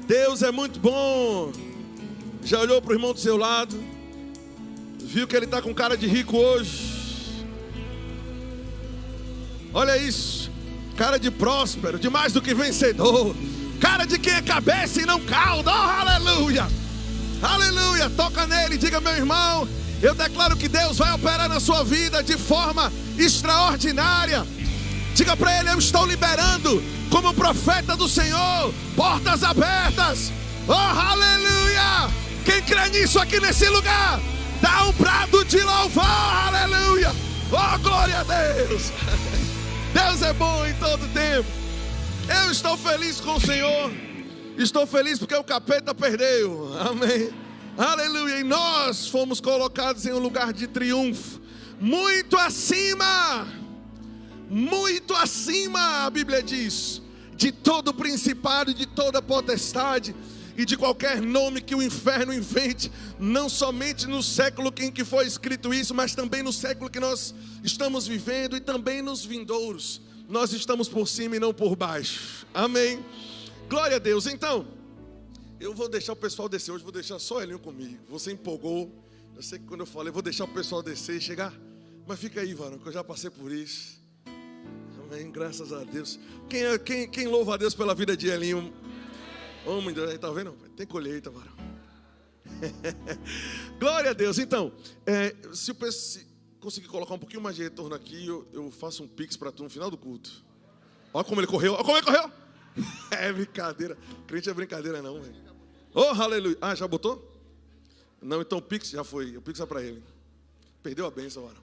Deus é muito bom. Já olhou para o irmão do seu lado? Viu que ele está com cara de rico hoje? Olha isso. Cara de próspero, de mais do que vencedor. Cara de quem é cabeça e não cauda. Oh, aleluia. Aleluia. Toca nele, diga: meu irmão, eu declaro que Deus vai operar na sua vida de forma extraordinária. Diga para ele: eu estou liberando, como profeta do Senhor, portas abertas. Oh, aleluia. Quem crê nisso aqui nesse lugar, dá um brado de louvor. Aleluia. Oh, glória a Deus. Deus é bom em todo tempo. Eu estou feliz com o Senhor. Estou feliz porque o capeta perdeu. Amém. Aleluia. E nós fomos colocados em um lugar de triunfo, muito acima, a Bíblia diz, de todo principado, de toda potestade e de qualquer nome que o inferno invente, não somente no século em que foi escrito isso, mas também no século que nós estamos vivendo e também nos vindouros. Nós estamos por cima e não por baixo. Amém. Glória a Deus. Então, eu vou deixar o pessoal descer hoje, vou deixar só Elinho comigo. Você empolgou. Eu sei que quando eu falei, vou deixar o pessoal descer e chegar. Mas fica aí, varão, que eu já passei por isso. Amém, graças a Deus. Quem louva a Deus pela vida de Elinho? Homem, oh, tá vendo? Tem colheita, varão. Glória a Deus. Então, se conseguir colocar um pouquinho mais de retorno aqui, eu faço um pix para tu no final do culto. Olha como ele correu, olha como ele correu. É brincadeira. Crente é brincadeira não, velho. Oh, aleluia. Ah, já botou? Não, então o pix já foi. O pix é para ele. Perdeu a bênção, varão.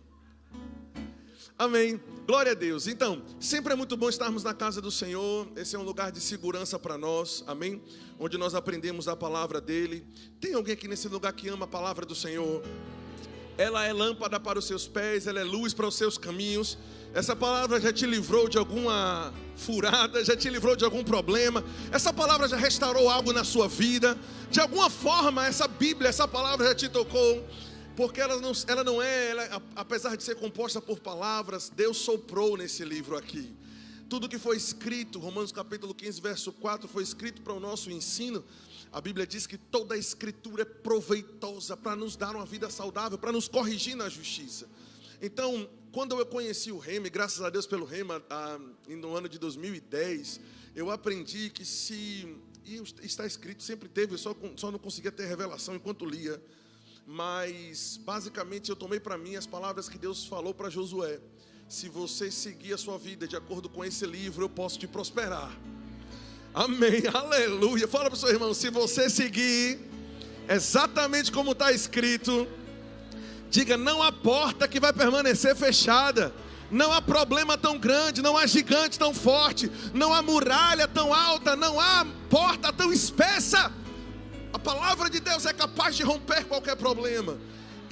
Amém, glória a Deus. Então, sempre é muito bom estarmos na casa do Senhor. Esse é um lugar de segurança para nós, amém? Onde nós aprendemos a palavra dele. Tem alguém aqui nesse lugar que ama a palavra do Senhor? Ela é lâmpada para os seus pés, ela é luz para os seus caminhos. Essa palavra já te livrou de alguma furada, já te livrou de algum problema. Essa palavra já restaurou algo na sua vida. De alguma forma, essa Bíblia, essa palavra já te tocou. Porque ela apesar de ser composta por palavras, Deus soprou nesse livro aqui. Tudo que foi escrito, Romanos capítulo 15, verso 4, foi escrito para o nosso ensino. A Bíblia diz que toda a escritura é proveitosa para nos dar uma vida saudável, para nos corrigir na justiça. Então, quando eu conheci o Rema, graças a Deus pelo Rema, no ano de 2010, eu aprendi que e está escrito, sempre teve, só não conseguia ter revelação enquanto lia. Mas, basicamente, eu tomei para mim as palavras que Deus falou para Josué. Se você seguir a sua vida de acordo com esse livro, eu posso te prosperar. Amém, aleluia. Fala para o seu irmão: se você seguir exatamente como está escrito, diga: não há porta que vai permanecer fechada. Não há problema tão grande, não há gigante tão forte, não há muralha tão alta, não há porta tão espessa. A palavra de Deus é capaz de romper qualquer problema.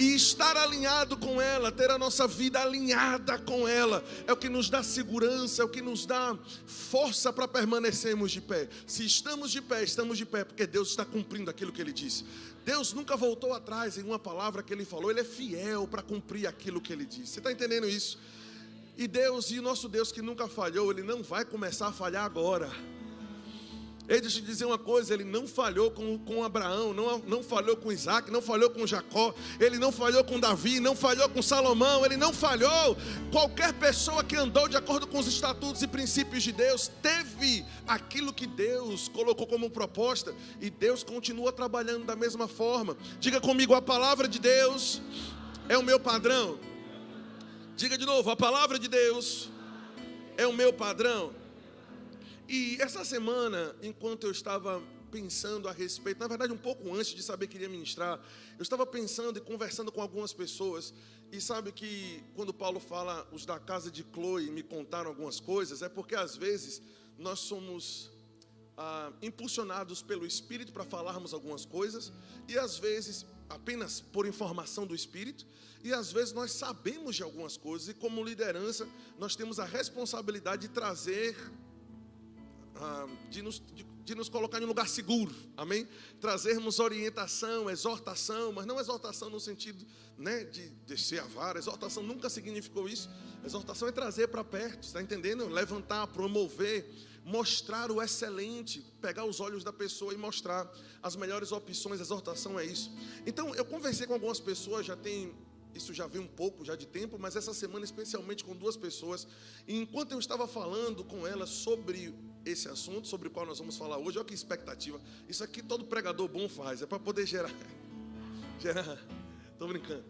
E estar alinhado com ela, ter a nossa vida alinhada com ela, é o que nos dá segurança, é o que nos dá força para permanecermos de pé. Se estamos de pé, porque Deus está cumprindo aquilo que Ele disse. Deus nunca voltou atrás em uma palavra que Ele falou. Ele é fiel para cumprir aquilo que Ele disse. Você está entendendo isso? E o nosso Deus que nunca falhou, Ele não vai começar a falhar agora. Deixa eu te dizer uma coisa: Ele não falhou com Abraão, não falhou com Isaac, não falhou com Jacó, Ele não falhou com Davi, não falhou com Salomão, Ele não falhou. Qualquer pessoa que andou de acordo com os estatutos e princípios de Deus, teve aquilo que Deus colocou como proposta, e Deus continua trabalhando da mesma forma. Diga comigo: a palavra de Deus é o meu padrão. Diga de novo: a palavra de Deus é o meu padrão. E essa semana, enquanto eu estava pensando a respeito, na verdade um pouco antes de saber que iria ministrar, eu estava pensando e conversando com algumas pessoas. E sabe que quando Paulo fala, os da casa de Cloe me contaram algumas coisas, é porque às vezes nós somos impulsionados pelo Espírito para falarmos algumas coisas, e às vezes apenas por informação do Espírito, e às vezes nós sabemos de algumas coisas, e como liderança nós temos a responsabilidade de trazer de nos colocar em um lugar seguro, amém? Trazermos orientação, exortação, mas não exortação no sentido, né, de descer a vara. Exortação nunca significou isso. Exortação é trazer para perto, está entendendo? Levantar, promover, mostrar o excelente, pegar os olhos da pessoa e mostrar as melhores opções. Exortação é isso. Então, eu conversei com algumas pessoas, isso já vem um pouco já de tempo, mas essa semana especialmente com 2 pessoas, e enquanto eu estava falando com elas sobre esse assunto, sobre o qual nós vamos falar hoje, olha que expectativa, isso aqui todo pregador bom faz, é para poder gerar, estou brincando,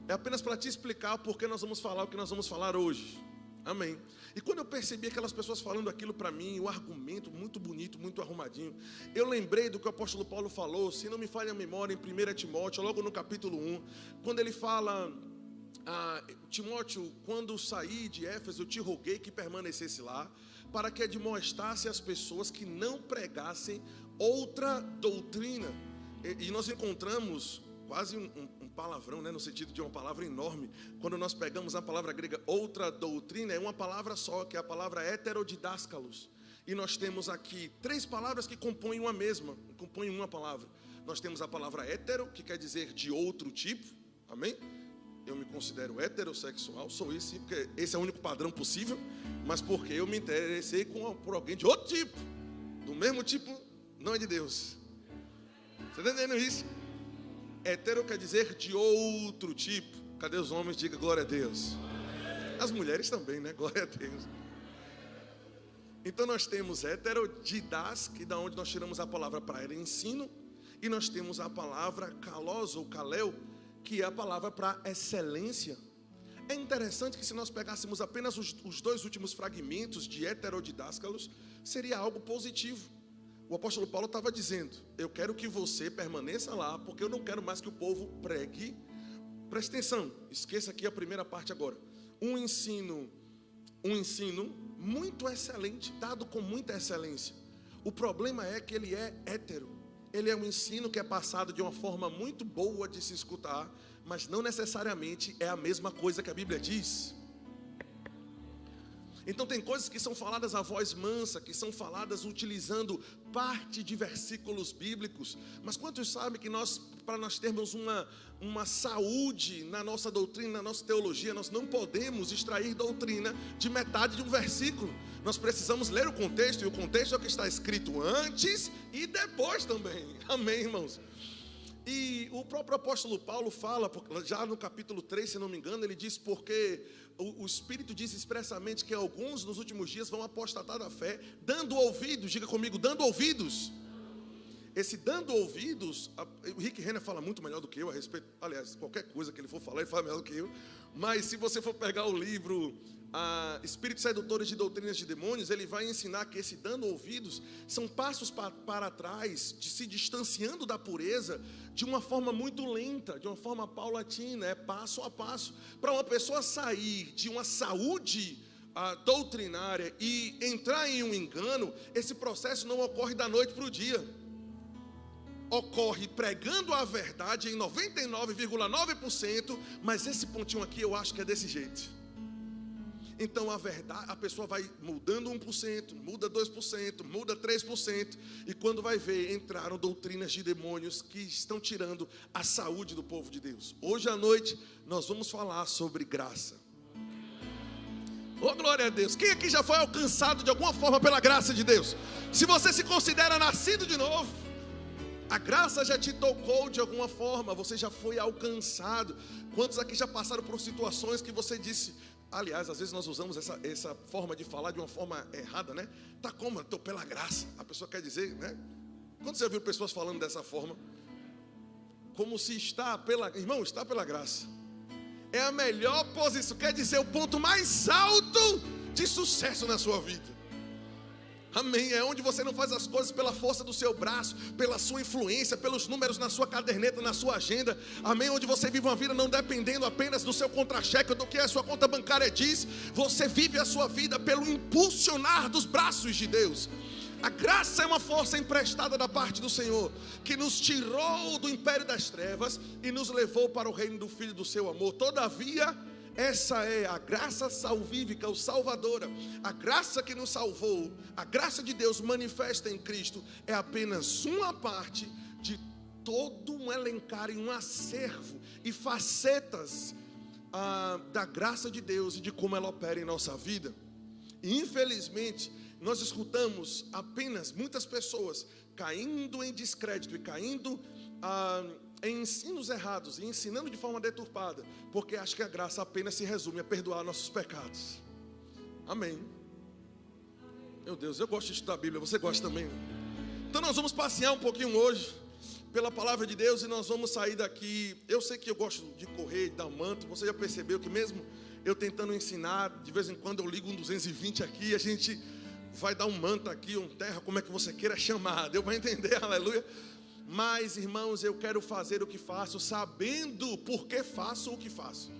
é apenas para te explicar porque nós vamos falar o que nós vamos falar hoje, amém? E quando eu percebi aquelas pessoas falando aquilo para mim, o argumento muito bonito, muito arrumadinho, eu lembrei do que o apóstolo Paulo falou, se não me falha a memória, em 1 Timóteo, logo no capítulo 1, quando ele fala, Timóteo, quando saí de Éfeso, eu te roguei que permanecesse lá, para que admoestasse as pessoas que não pregassem outra doutrina. E nós encontramos quase um palavrão, né, no sentido de uma palavra enorme. Quando nós pegamos a palavra grega outra doutrina, é uma palavra só, que é a palavra heterodidáskalos. E nós temos aqui 3 palavras que compõem uma palavra. Nós temos a palavra hétero, que quer dizer de outro tipo, amém? Eu me considero heterossexual, sou isso, porque esse é o único padrão possível, mas porque eu me interessei por alguém de outro tipo, do mesmo tipo, não é de Deus. Você está entendendo isso? Hétero quer dizer de outro tipo. Cadê os homens? Diga glória a Deus. As mulheres também, né? Glória a Deus. Então nós temos heterodidás, que da onde nós tiramos a palavra para era ensino, e nós temos a palavra kalos ou kalel, que é a palavra para excelência. É interessante que se nós pegássemos apenas os 2 últimos fragmentos de heterodidáskalos, seria algo positivo. O apóstolo Paulo estava dizendo, eu quero que você permaneça lá, porque eu não quero mais que o povo pregue. Preste atenção, esqueça aqui a primeira parte agora. Um ensino muito excelente, dado com muita excelência. O problema é que ele é hétero. Ele é um ensino que é passado de uma forma muito boa de se escutar, mas não necessariamente é a mesma coisa que a Bíblia diz. Então tem coisas que são faladas à voz mansa, que são faladas utilizando parte de versículos bíblicos. Mas quantos sabem que para nós termos uma saúde na nossa doutrina, na nossa teologia, nós não podemos extrair doutrina de metade de um versículo. Nós precisamos ler o contexto, e o contexto é o que está escrito antes e depois também. Amém, irmãos? E o próprio apóstolo Paulo fala, já no capítulo 3, se não me engano, ele diz porque o Espírito diz expressamente que alguns nos últimos dias vão apostatar da fé, dando ouvidos, diga comigo, dando ouvidos. Esse dando ouvidos, o Rick Renner fala muito melhor do que eu a respeito, aliás, qualquer coisa que ele for falar, ele fala melhor do que eu, mas se você for pegar o livro Espíritos Sedutores de Doutrinas de Demônios, ele vai ensinar que esse dando ouvidos são passos para trás, de se distanciando da pureza de uma forma muito lenta, de uma forma paulatina, é passo a passo. Para uma pessoa sair de uma saúde doutrinária e entrar em um engano, esse processo não ocorre da noite para o dia. Ocorre pregando a verdade em 99,9%, mas esse pontinho aqui eu acho que é desse jeito. Então a verdade, a pessoa vai mudando 1%, muda 2%, muda 3%, e quando vai ver, entraram doutrinas de demônios que estão tirando a saúde do povo de Deus. Hoje à noite nós vamos falar sobre graça. Oh, glória a Deus. Quem aqui já foi alcançado de alguma forma pela graça de Deus? Se você se considera nascido de novo, a graça já te tocou de alguma forma, você já foi alcançado. Quantos aqui já passaram por situações que você disse... Aliás, às vezes nós usamos essa forma de falar de uma forma errada, né? Tá como? Estou pela graça. A pessoa quer dizer, né? Quando você viu pessoas falando dessa forma, como se está pela... Irmão, está pela graça. É a melhor posição, quer dizer, o ponto mais alto de sucesso na sua vida. Amém, é onde você não faz as coisas pela força do seu braço, pela sua influência, pelos números na sua caderneta, na sua agenda. Amém, onde você vive uma vida não dependendo apenas do seu contra-cheque, do que a sua conta bancária diz. Você vive a sua vida pelo impulsionar dos braços de Deus. A graça é uma força emprestada da parte do Senhor, que nos tirou do império das trevas e nos levou para o reino do Filho do seu amor. Todavia, essa é a graça salvífica, o salvadora. A graça que nos salvou, a graça de Deus manifesta em Cristo, é apenas uma parte de todo um elencar e um acervo e facetas da graça de Deus e de como ela opera em nossa vida. E infelizmente nós escutamos apenas muitas pessoas caindo em descrédito e caindo em ensinos errados e ensinando de forma deturpada, porque acham que a graça apenas se resume a perdoar nossos pecados. Amém. Meu Deus, eu gosto de estudar a Bíblia, você gosta também? Então nós vamos passear um pouquinho hoje pela palavra de Deus e nós vamos sair daqui. Eu sei que eu gosto de correr, de dar manto. Você já percebeu que mesmo eu tentando ensinar, de vez em quando eu ligo um 220 aqui, a gente vai dar um manto aqui, um terra, como é que você queira chamar, deu para entender, aleluia. Mas irmãos, eu quero fazer o que faço, sabendo por que faço o que faço.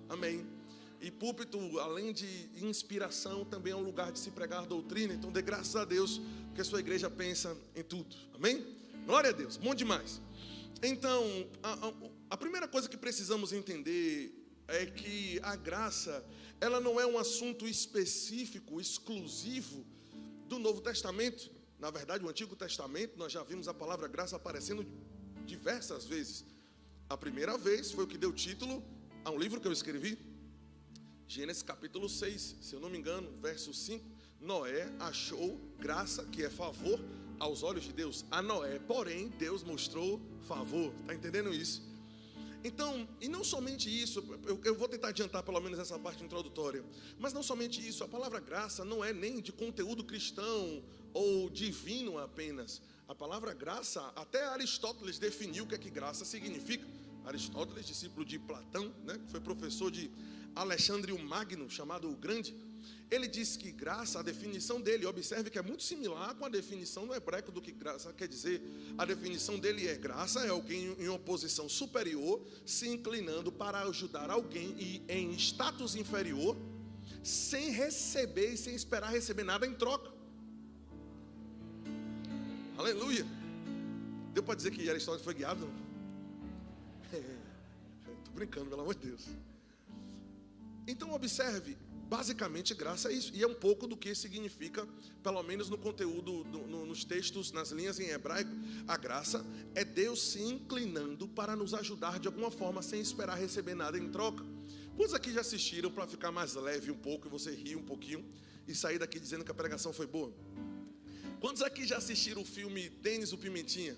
Amém. E púlpito, além de inspiração, também é um lugar de se pregar doutrina. Então dê graças a Deus, porque a sua igreja pensa em tudo, amém? Glória a Deus, bom demais. Então, a primeira coisa que precisamos entender é que a graça, ela não é um assunto específico, exclusivo do Novo Testamento. Na verdade, o Antigo Testamento, nós já vimos a palavra graça aparecendo diversas vezes. A primeira vez foi o que deu título a um livro que eu escrevi, Gênesis capítulo 6, se eu não me engano, verso 5. Noé achou graça, que é favor, aos olhos de Deus. A Noé, porém, Deus mostrou favor. Está entendendo isso? Então, e não somente isso, eu vou tentar adiantar pelo menos essa parte introdutória, mas não somente isso, a palavra graça não é nem de conteúdo cristão ou divino apenas. A palavra graça, até Aristóteles definiu o que é que graça significa. Aristóteles, discípulo de Platão, né, que foi professor de Alexandre o Magno, chamado o Grande. Ele disse que graça, a definição dele, observe que é muito similar com a definição no hebraico do que graça quer dizer. A definição dele é: graça é alguém em uma posição superior, se inclinando para ajudar alguém e em status inferior, sem receber e sem esperar receber nada em troca. Aleluia. Deu para dizer que Aristóteles foi guiado? Estou brincando, pelo amor de Deus. Então observe, basicamente graça é isso, e é um pouco do que significa, pelo menos no conteúdo, nos textos, nas linhas em hebraico. A graça é Deus se inclinando para nos ajudar de alguma forma, sem esperar receber nada em troca. Quantos aqui já assistiram, para ficar mais leve um pouco, e você rir um pouquinho, e sair daqui dizendo que a pregação foi boa? Quantos aqui já assistiram o filme Denis o Pimentinha?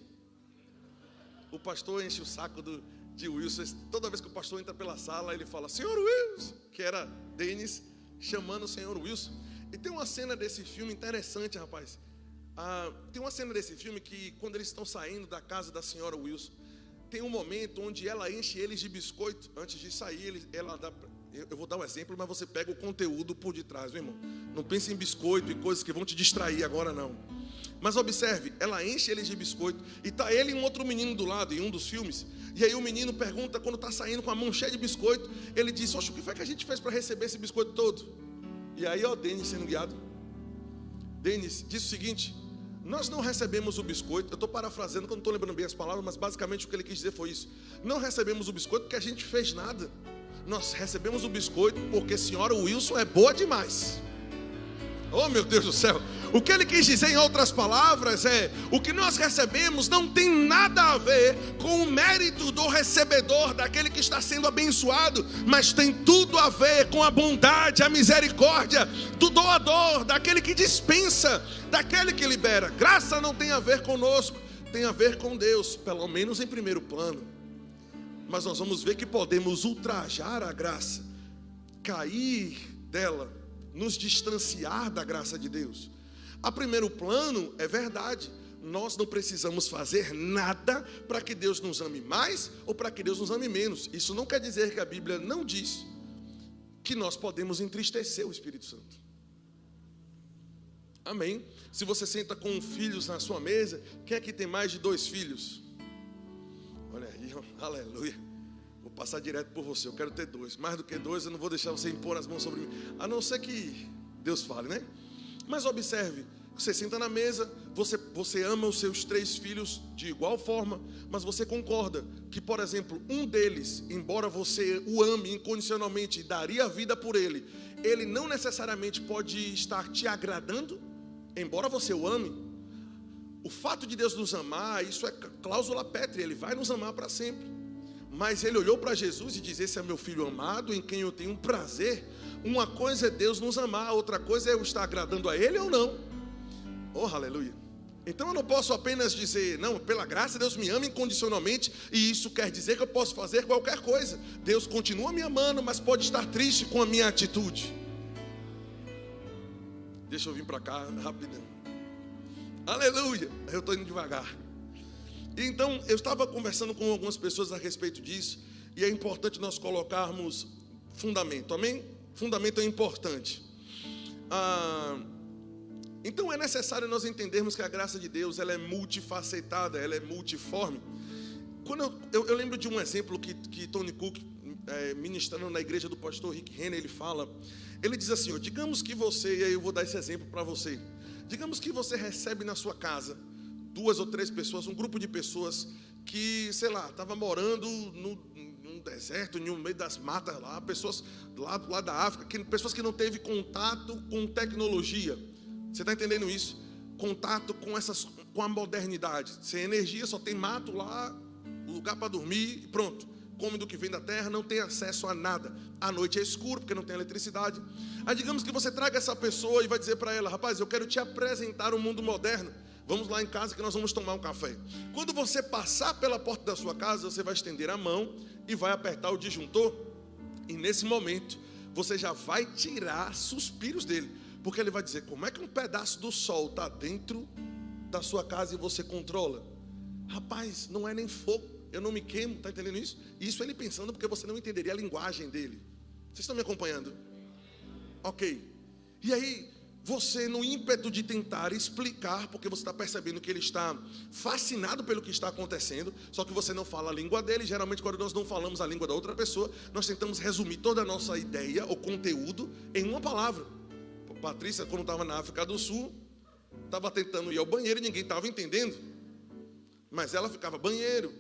O pastor enche o saco de Wilson. Toda vez que o pastor entra pela sala, ele fala: Senhor Wilson, que era Denis chamando o Senhor Wilson. E tem uma cena desse filme interessante, rapaz. Tem uma cena desse filme que, quando eles estão saindo da casa da senhora Wilson, tem um momento onde ela enche eles de biscoito. Antes de sair, ela dá... Eu vou dar um exemplo, mas você pega o conteúdo por detrás, meu irmão. Não pense em biscoito e coisas que vão te distrair agora, não. Mas observe, ela enche eles de biscoito, e está ele e um outro menino do lado, em um dos filmes. E aí o menino pergunta, quando está saindo com a mão cheia de biscoito, ele diz: oxe, o que foi que a gente fez para receber esse biscoito todo? E aí, Denis sendo guiado. Denis diz o seguinte: nós não recebemos o biscoito. Eu estou parafraseando, que eu não estou lembrando bem as palavras, mas basicamente o que ele quis dizer foi isso. Não recebemos o biscoito porque a gente fez nada. Nós recebemos o biscoito porque a senhora Wilson é boa demais. Oh, meu Deus do céu. O que ele quis dizer, em outras palavras, é: o que nós recebemos não tem nada a ver com o mérito do recebedor, daquele que está sendo abençoado, mas tem tudo a ver com a bondade, a misericórdia do doador, daquele que dispensa, daquele que libera. Graça não tem a ver conosco, tem a ver com Deus, pelo menos em primeiro plano. Mas nós vamos ver que podemos ultrajar a graça, cair dela, nos distanciar da graça de Deus. A primeiro plano, é verdade, nós não precisamos fazer nada para que Deus nos ame mais ou para que Deus nos ame menos. Isso não quer dizer que a Bíblia não diz que nós podemos entristecer o Espírito Santo. Amém? Se você senta com filhos na sua mesa, quem é que tem mais de 2 filhos? Olha aí, aleluia. Vou passar direto por você, eu quero ter 2. Mais do que 2, eu não vou deixar você impor as mãos sobre mim, a não ser que Deus fale, né? Mas observe Você senta na mesa, você ama os seus 3 filhos de igual forma, mas você concorda que, por exemplo, um deles, embora você o ame incondicionalmente e daria a vida por ele, ele não necessariamente pode estar te agradando, embora você o ame. O fato de Deus nos amar, isso é cláusula pétrea, Ele vai nos amar para sempre. Mas Ele olhou para Jesus e disse: esse é meu filho amado, em quem eu tenho prazer. Uma coisa é Deus nos amar, outra coisa é eu estar agradando a Ele ou não. Oh, aleluia. Então eu não posso apenas dizer, não, pela graça Deus me ama incondicionalmente, e isso quer dizer que eu posso fazer qualquer coisa. Deus continua me amando, mas pode estar triste com a minha atitude. Deixa eu vir para cá rapidão. Aleluia. Eu estou indo devagar. Então eu estava conversando com algumas pessoas a respeito disso, e é importante nós colocarmos fundamento, amém? Fundamento é importante. Então é necessário nós entendermos que a graça de Deus, ela é multifacetada, ela é multiforme. Quando eu lembro de um exemplo que Tony Cook, ministrando na igreja do pastor Rick Renner, ele diz assim, digamos que você, e aí eu vou dar esse exemplo para você, digamos que você recebe na sua casa 2 ou 3 pessoas, um grupo de pessoas que, sei lá, estava morando num deserto, no meio das matas lá, pessoas lá da África, pessoas que não teve contato com tecnologia. Você está entendendo isso? Contato com a modernidade. Sem energia, só tem mato lá, lugar para dormir e pronto. Come do que vem da terra, não tem acesso a nada. À noite é escuro, porque não tem eletricidade. Aí digamos que você traga essa pessoa e vai dizer para ela: rapaz, eu quero te apresentar o mundo moderno. Vamos lá em casa que nós vamos tomar um café. Quando você passar pela porta da sua casa, você vai estender a mão e vai apertar o disjuntor. E nesse momento, você já vai tirar suspiros dele. Porque ele vai dizer: como é que um pedaço do sol está dentro da sua casa e você controla? Rapaz, não é nem fogo, eu não me queimo, está entendendo isso? Isso ele pensando porque você não entenderia a linguagem dele. Vocês estão me acompanhando? Ok. E aí, você no ímpeto de tentar explicar, porque você está percebendo que ele está fascinado pelo que está acontecendo, só que você não fala a língua dele. Geralmente quando nós não falamos a língua da outra pessoa, nós tentamos resumir toda a nossa ideia ou conteúdo em uma palavra. Patrícia, quando estava na África do Sul, estava tentando ir ao banheiro e ninguém estava entendendo. Mas ela ficava banheiro,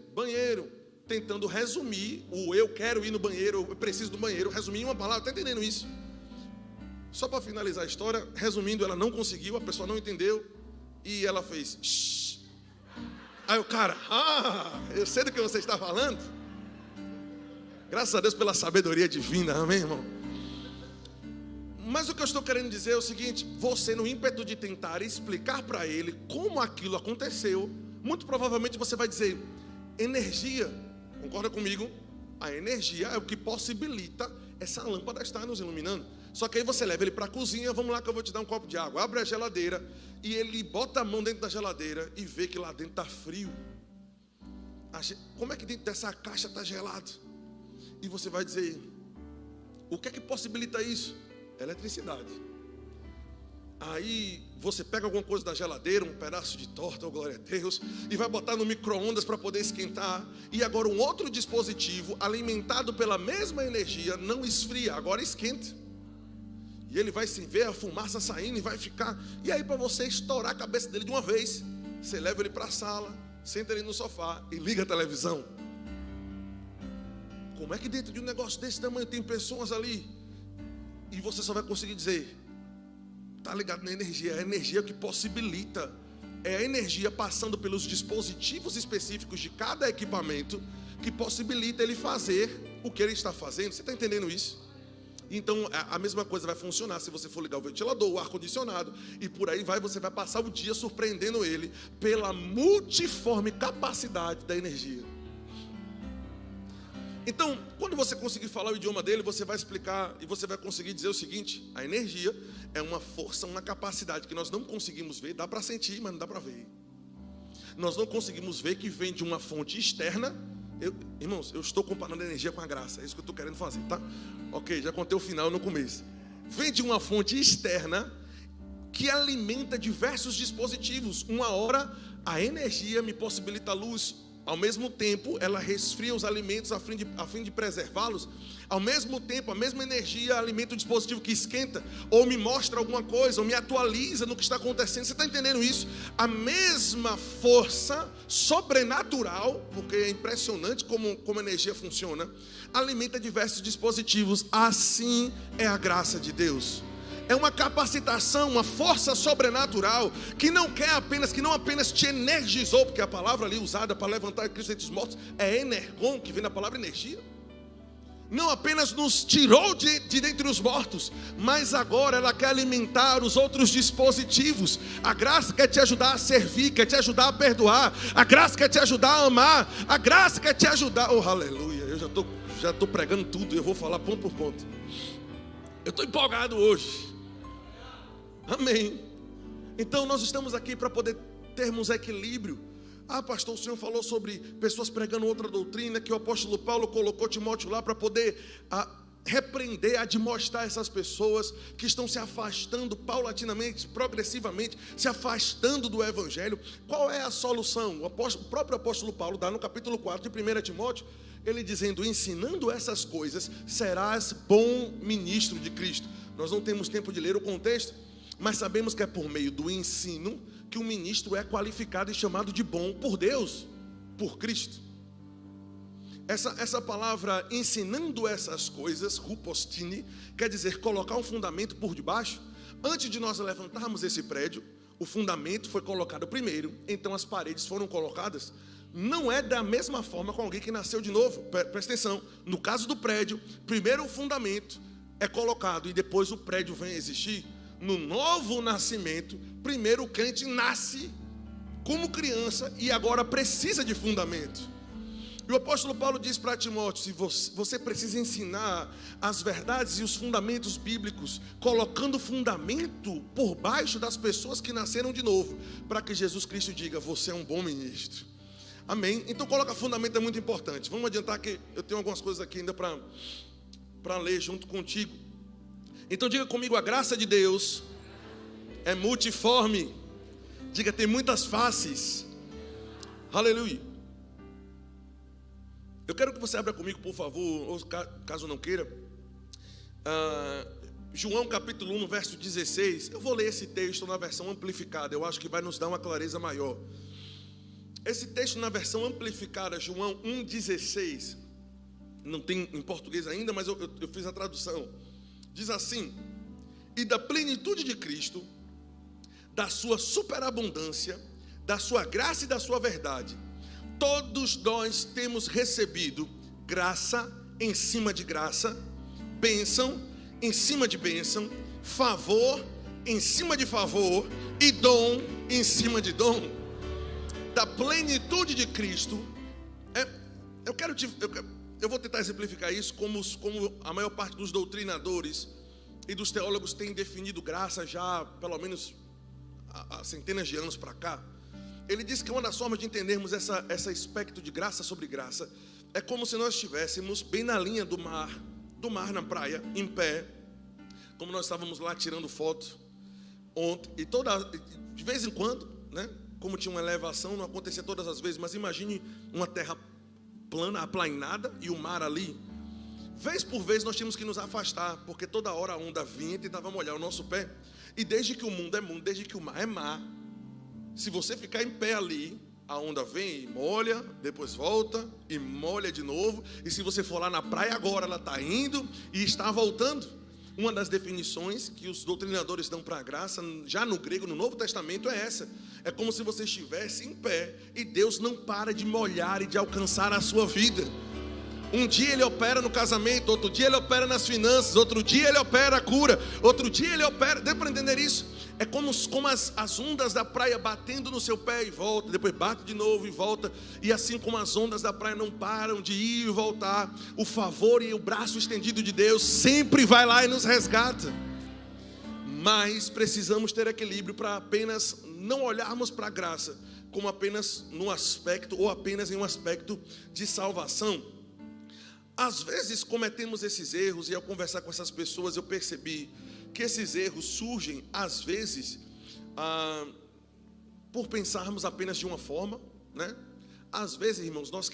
tentando resumir o eu quero ir no banheiro, eu preciso do banheiro, resumir em uma palavra. Está entendendo isso? Só para finalizar a história, resumindo, ela não conseguiu, a pessoa não entendeu e ela fez shh. Aí o cara: eu sei do que você está falando. Graças a Deus pela sabedoria divina, amém, irmão? Mas o que eu estou querendo dizer é o seguinte: você, no ímpeto de tentar explicar para ele como aquilo aconteceu, muito provavelmente você vai dizer: energia. Concorda comigo? A energia é o que possibilita essa lâmpada estar nos iluminando. Só que aí você leva ele para a cozinha: vamos lá que eu vou te dar um copo de água. Abre a geladeira e ele bota a mão dentro da geladeira e vê que lá dentro está frio. Como é que dentro dessa caixa está gelado? E você vai dizer: o que é que possibilita isso? Eletricidade. Aí você pega alguma coisa da geladeira, um pedaço de torta, oh, glória a Deus, e vai botar no micro-ondas para poder esquentar. E agora um outro dispositivo alimentado pela mesma energia não esfria, agora esquenta. E ele vai se ver a fumaça saindo e vai ficar. E aí, para você estourar a cabeça dele de uma vez, você leva ele para a sala, senta ele no sofá e liga a televisão. Como é que dentro de um negócio desse tamanho tem pessoas ali? E você só vai conseguir dizer: está ligado na energia. É a energia que possibilita. É a energia passando pelos dispositivos específicos de cada equipamento que possibilita ele fazer o que ele está fazendo. Você está entendendo isso? Então a mesma coisa vai funcionar se você for ligar o ventilador, o ar-condicionado, e por aí vai, você vai passar o dia surpreendendo ele pela multiforme capacidade da energia. Então, quando você conseguir falar o idioma dele, você vai explicar e você vai conseguir dizer o seguinte: a energia é uma força, uma capacidade que nós não conseguimos ver. Dá para sentir, mas não dá para ver. Nós não conseguimos ver, que vem de uma fonte externa. Irmãos, eu estou comparando a energia com a graça. É isso que eu estou querendo fazer, tá? Ok, já contei o final no começo. Vem de uma fonte externa que alimenta diversos dispositivos. Uma hora a energia me possibilita luz, Ao mesmo tempo, ela resfria os alimentos a fim de preservá-los. Ao mesmo tempo, a mesma energia alimenta o dispositivo que esquenta, ou me mostra alguma coisa, ou me atualiza no que está acontecendo. Você está entendendo isso? A mesma força sobrenatural, porque é impressionante como a energia funciona, alimenta diversos dispositivos. Assim é a graça de Deus. É uma capacitação, uma força sobrenatural que não apenas te energizou, porque a palavra ali usada para levantar Cristo entre os mortos é energon, que vem da palavra energia. Não apenas nos tirou de dentre os mortos, mas agora ela quer alimentar os outros dispositivos. A graça quer te ajudar a servir, quer te ajudar a perdoar. A graça quer te ajudar a amar. A graça quer te ajudar. Oh, aleluia! Eu já estou pregando tudo. Eu vou falar ponto por ponto. Eu estou empolgado hoje. Amém. Então nós estamos aqui para poder termos equilíbrio. Ah, pastor, o senhor falou sobre pessoas pregando outra doutrina, que o apóstolo Paulo colocou Timóteo lá para poder repreender, admoestar essas pessoas que estão se afastando paulatinamente, progressivamente, se afastando do evangelho. Qual é a solução? O próprio apóstolo Paulo dá no capítulo 4 de 1 Timóteo, ele dizendo: ensinando essas coisas, serás bom ministro de Cristo. Nós não temos tempo de ler o contexto, mas sabemos que é por meio do ensino que o ministro é qualificado e chamado de bom por Deus, por Cristo. Essa palavra ensinando essas coisas, rupostine, quer dizer colocar um fundamento por debaixo. Antes de nós levantarmos esse prédio, o fundamento foi colocado primeiro, então as paredes foram colocadas. Não é da mesma forma com alguém que nasceu de novo. Presta atenção, no caso do prédio, primeiro o fundamento é colocado e depois o prédio vem a existir. No novo nascimento, primeiro o crente nasce como criança e agora precisa de fundamento. E o apóstolo Paulo diz para Timóteo: se você precisa ensinar as verdades e os fundamentos bíblicos, colocando fundamento por baixo das pessoas que nasceram de novo, para que Jesus Cristo diga: você é um bom ministro. Amém? Então colocar fundamento é muito importante. Vamos adiantar que eu tenho algumas coisas aqui ainda para ler junto contigo. Então diga comigo: a graça de Deus é multiforme. Diga: tem muitas faces. Aleluia. Eu quero que você abra comigo, por favor, ou caso não queira, João capítulo 1, verso 16. Eu vou ler esse texto na versão amplificada. Eu acho que vai nos dar uma clareza maior. Esse texto na versão amplificada, João 1,16. Não tem em português ainda, mas eu fiz a tradução. Diz assim: e da plenitude de Cristo, da sua superabundância, da sua graça e da sua verdade, todos nós temos recebido graça em cima de graça, bênção em cima de bênção, favor em cima de favor e dom em cima de dom. Da plenitude de Cristo. Eu vou tentar exemplificar isso como a maior parte dos doutrinadores e dos teólogos tem definido graça já pelo menos há centenas de anos para cá. Ele diz que uma das formas de entendermos esse aspecto de graça sobre graça é como se nós estivéssemos bem na linha do mar na praia, em pé, como nós estávamos lá tirando foto ontem, e de vez em quando, né? Como tinha uma elevação, não acontecia todas as vezes, mas imagine uma terra plana, aplainada e o mar ali. Vez por vez nós tínhamos que nos afastar, porque toda hora a onda vinha e tentava molhar o nosso pé. E desde que o mundo é mundo, desde que o mar é mar, se você ficar em pé ali, a onda vem e molha, depois volta e molha de novo. E se você for lá na praia agora, ela está indo e está voltando. Uma das definições que os doutrinadores dão para a graça, já no grego, no Novo Testamento, é essa. É como se você estivesse em pé e Deus não para de molhar e de alcançar a sua vida. Um dia Ele opera no casamento, outro dia Ele opera nas finanças, outro dia Ele opera a cura, outro dia Ele opera... Deu para entender isso? É como as ondas da praia batendo no seu pé e volta, depois bate de novo e volta. E assim como as ondas da praia não param de ir e voltar, o favor e o braço estendido de Deus sempre vai lá e nos resgata. Mas precisamos ter equilíbrio para apenas não olharmos para a graça como apenas no aspecto ou apenas em um aspecto de salvação. Às vezes cometemos esses erros, e ao conversar com essas pessoas eu percebi que esses erros surgem, às vezes, por pensarmos apenas de uma forma, né? às vezes, irmãos, nós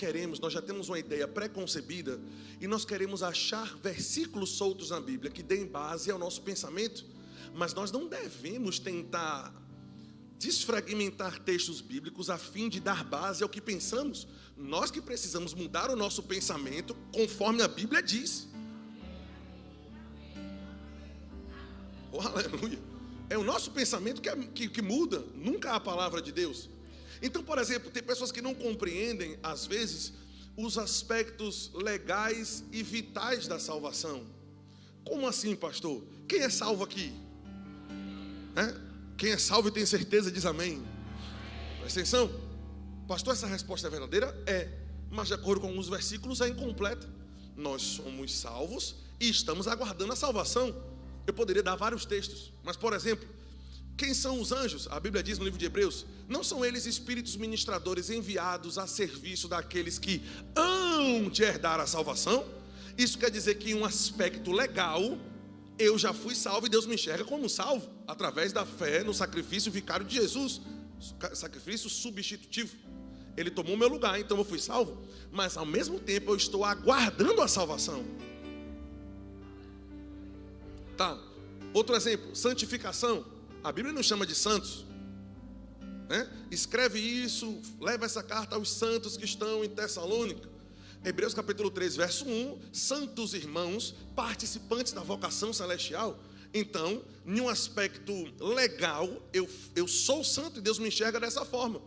já temos uma ideia pré-concebida e nós queremos achar versículos soltos na Bíblia que deem base ao nosso pensamento, mas nós não devemos tentar desfragmentar textos bíblicos a fim de dar base ao que pensamos. Nós que precisamos mudar o nosso pensamento conforme a Bíblia diz. Oh, aleluia. É o nosso pensamento que muda, nunca a palavra de Deus. Então, por exemplo, tem pessoas que não compreendem, às vezes, os aspectos legais e vitais da salvação. Como assim, pastor? Quem é salvo aqui? Quem é salvo e tem certeza diz amém. Presta atenção. Pastor, essa resposta é verdadeira? É. Mas de acordo com alguns versículos é incompleta. Nós somos salvos e estamos aguardando a salvação. Eu poderia dar vários textos, mas, por exemplo, quem são os anjos? A Bíblia diz no livro de Hebreus: não são eles espíritos ministradores enviados a serviço daqueles que hão de herdar a salvação? Isso quer dizer que em um aspecto legal, eu já fui salvo e Deus me enxerga como salvo, através da fé no sacrifício vicário de Jesus, sacrifício substitutivo. Ele tomou o meu lugar, então eu fui salvo, mas ao mesmo tempo eu estou aguardando a salvação. Tá. Outro exemplo, santificação. A Bíblia não chama de santos, né? Escreve isso, leva essa carta aos santos que estão em Tessalônica. Hebreus capítulo 3, verso 1. Santos irmãos, participantes da vocação celestial. Então, em um aspecto legal, eu sou santo e Deus me enxerga dessa forma.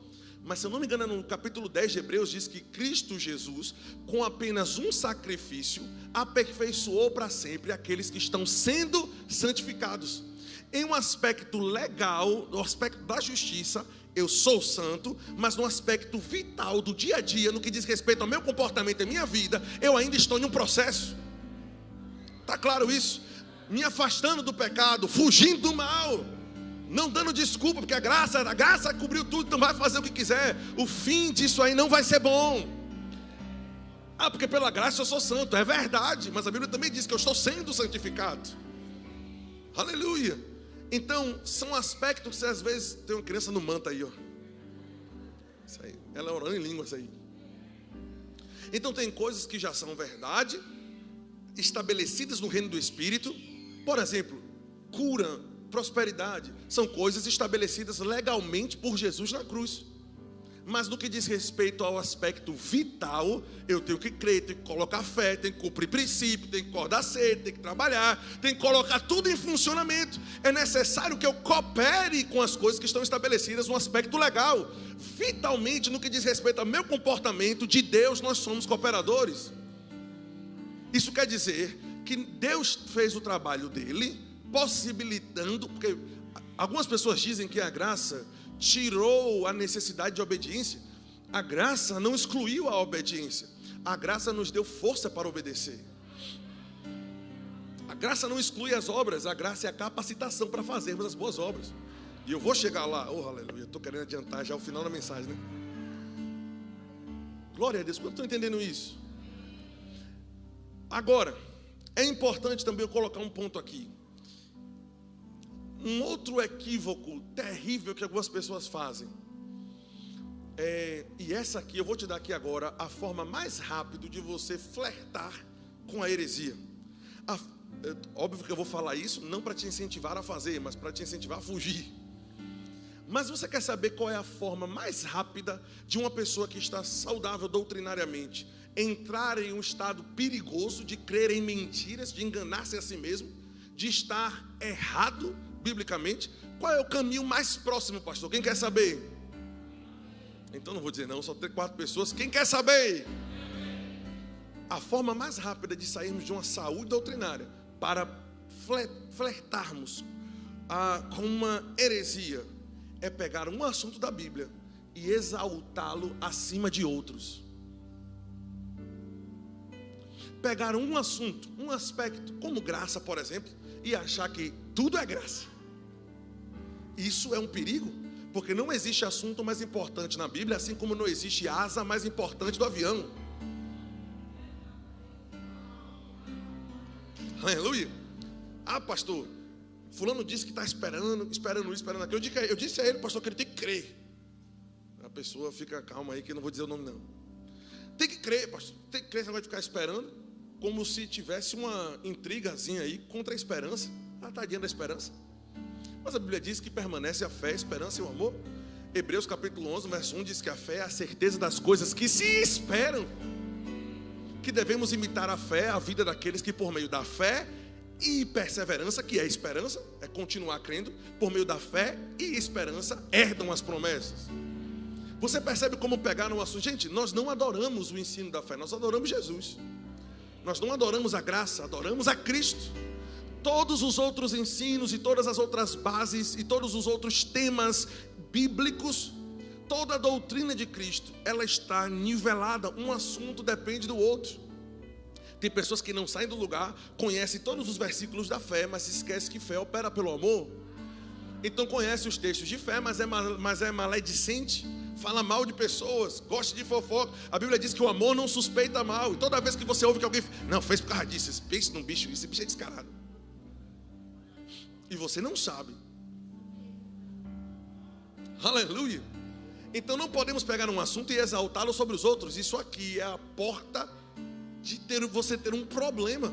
Mas se eu não me engano, no capítulo 10 de Hebreus diz que Cristo Jesus, com apenas um sacrifício, aperfeiçoou para sempre aqueles que estão sendo santificados. Em um aspecto legal, no aspecto da justiça, eu sou santo, mas no aspecto vital do dia a dia, no que diz respeito ao meu comportamento e minha vida, eu ainda estou em um processo. Está claro isso? Me afastando do pecado, fugindo do mal, não dando desculpa, porque a graça cobriu tudo, então vai fazer o que quiser. O fim disso aí não vai ser bom. Porque pela graça eu sou santo, é verdade, mas a Bíblia também diz que eu estou sendo santificado. Aleluia. Então, são aspectos que às vezes tem uma criança no manto aí, ó. Isso aí, ela orando em línguas aí. Então tem coisas que já são verdade, estabelecidas no reino do Espírito. Por exemplo, cura, prosperidade, são coisas estabelecidas legalmente por Jesus na cruz. Mas no que diz respeito ao aspecto vital, eu tenho que crer, tenho que colocar fé, tenho que cumprir princípio, tenho que acordar cedo, tenho que trabalhar, tenho que colocar tudo em funcionamento. É necessário que eu coopere com as coisas que estão estabelecidas no aspecto legal. Vitalmente, no que diz respeito ao meu comportamento, de Deus nós somos cooperadores. Isso quer dizer que Deus fez o trabalho dele, possibilitando, porque algumas pessoas dizem que a graça tirou a necessidade de obediência. A graça não excluiu a obediência. A graça nos deu força para obedecer. A graça não exclui as obras. A graça é a capacitação para fazermos as boas obras. E eu vou chegar lá. Oh, aleluia. Estou querendo adiantar já o final da mensagem, né? Glória a Deus. Quanto estão entendendo isso? Agora, é importante também eu colocar um ponto aqui. Um outro equívoco terrível que algumas pessoas fazem. E essa aqui, eu vou te dar aqui agora a forma mais rápida de você flertar com a heresia. Óbvio que eu vou falar isso não para te incentivar a fazer, mas para te incentivar a fugir. Mas você quer saber qual é a forma mais rápida de uma pessoa que está saudável doutrinariamente entrar em um estado perigoso de crer em mentiras, de enganar-se a si mesmo, de estar errado biblicamente? Qual é o caminho mais próximo, pastor? Quem quer saber? Então não vou dizer não, só tem 4 pessoas. Quem quer saber? A forma mais rápida de sairmos de uma saúde doutrinária para flertarmos com uma heresia é pegar um assunto da Bíblia e exaltá-lo acima de outros. Pegar um assunto, um aspecto, como graça, por exemplo, e achar que tudo é graça. Isso é um perigo, porque não existe assunto mais importante na Bíblia, assim como não existe asa mais importante do avião. Aleluia. Pastor, fulano disse que está esperando isso, esperando aquilo. Eu disse a ele, pastor, que ele tem que crer. pessoa fica calma aí que eu não vou dizer o nome não. Tem que crer, pastor. Tem que crer, você vai ficar esperando como se tivesse uma intrigazinha aí contra a esperança. Ah, tadinha da esperança. Mas a Bíblia diz que permanece a fé, a esperança e o amor. Hebreus capítulo 11, verso 1 diz que a fé é a certeza das coisas que se esperam. Que devemos imitar a fé, a vida daqueles que por meio da fé e perseverança, que é esperança, é continuar crendo, por meio da fé e esperança, herdam as promessas. Você percebe como pegaram o assunto? Gente, nós não adoramos o ensino da fé, nós adoramos Jesus. Nós não adoramos a graça, adoramos a Cristo. Todos os outros ensinos e todas as outras bases e todos os outros temas bíblicos, toda a doutrina de Cristo, ela está nivelada, um assunto depende do outro. Tem pessoas que não saem do lugar, conhecem todos os versículos da fé, mas se esquece que fé opera pelo amor. Então conhece os textos de fé, mas é maledicente, fala mal de pessoas, gosta de fofoca. A Bíblia diz que o amor não suspeita mal. E toda vez que você ouve que alguém não, fez por causa disso, pense num bicho, esse bicho é descarado. E você não sabe. Aleluia. Então não podemos pegar um assunto e exaltá-lo sobre os outros. Isso aqui é a porta de você ter um problema.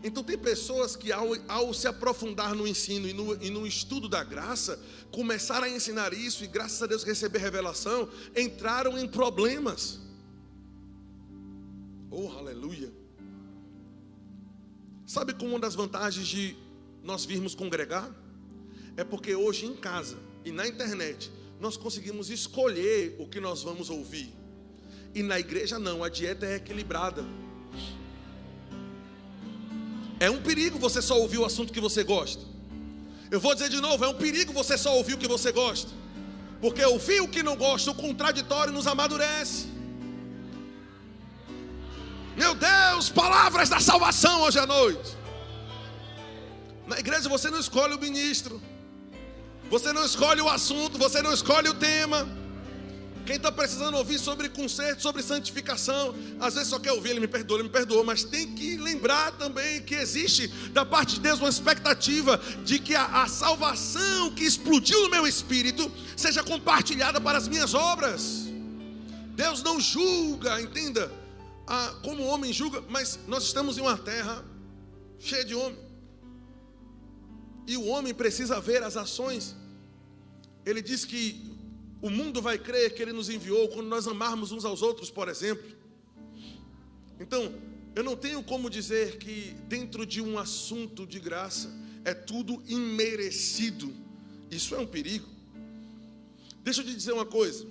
Então tem pessoas que ao se aprofundar no ensino e no estudo da graça, começaram a ensinar isso e graças a Deus receber revelação, entraram em problemas. Oh, aleluia. Sabe como uma das vantagens de nós virmos congregar? É porque hoje em casa e na internet nós conseguimos escolher o que nós vamos ouvir. E na igreja não, a dieta é equilibrada. É um perigo você só ouvir o assunto que você gosta. Eu vou dizer de novo, é um perigo você só ouvir o que você gosta. Porque ouvir o que não gosta, o contraditório nos amadurece. Meu Deus, palavras da salvação hoje à noite. Na igreja você não escolhe o ministro, você não escolhe o assunto, você não escolhe o tema. Quem está precisando ouvir sobre conserto, sobre santificação, às vezes só quer ouvir, ele me perdoou, mas tem que lembrar também que existe da parte de Deus uma expectativa de que a salvação que explodiu no meu espírito seja compartilhada para as minhas obras. Deus não julga, entenda, como o homem julga, mas nós estamos em uma terra cheia de homem. E o homem precisa ver as ações. Ele diz que o mundo vai crer que Ele nos enviou quando nós amarmos uns aos outros, por exemplo. Então, eu não tenho como dizer que dentro de um assunto de graça é tudo imerecido. Isso é um perigo. Deixa eu te dizer uma coisa.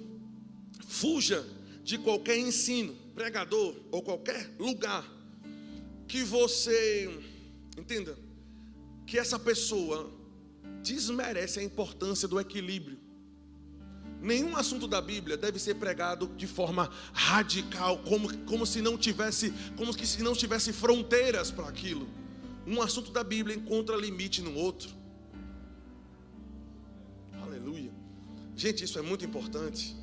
Fuja de qualquer ensino, pregador ou qualquer lugar que você, entenda, que essa pessoa desmerece a importância do equilíbrio. Nenhum assunto da Bíblia deve ser pregado de forma radical, como se não tivesse fronteiras para aquilo. Um assunto da Bíblia encontra limite no outro. Aleluia. Gente, isso é muito importante.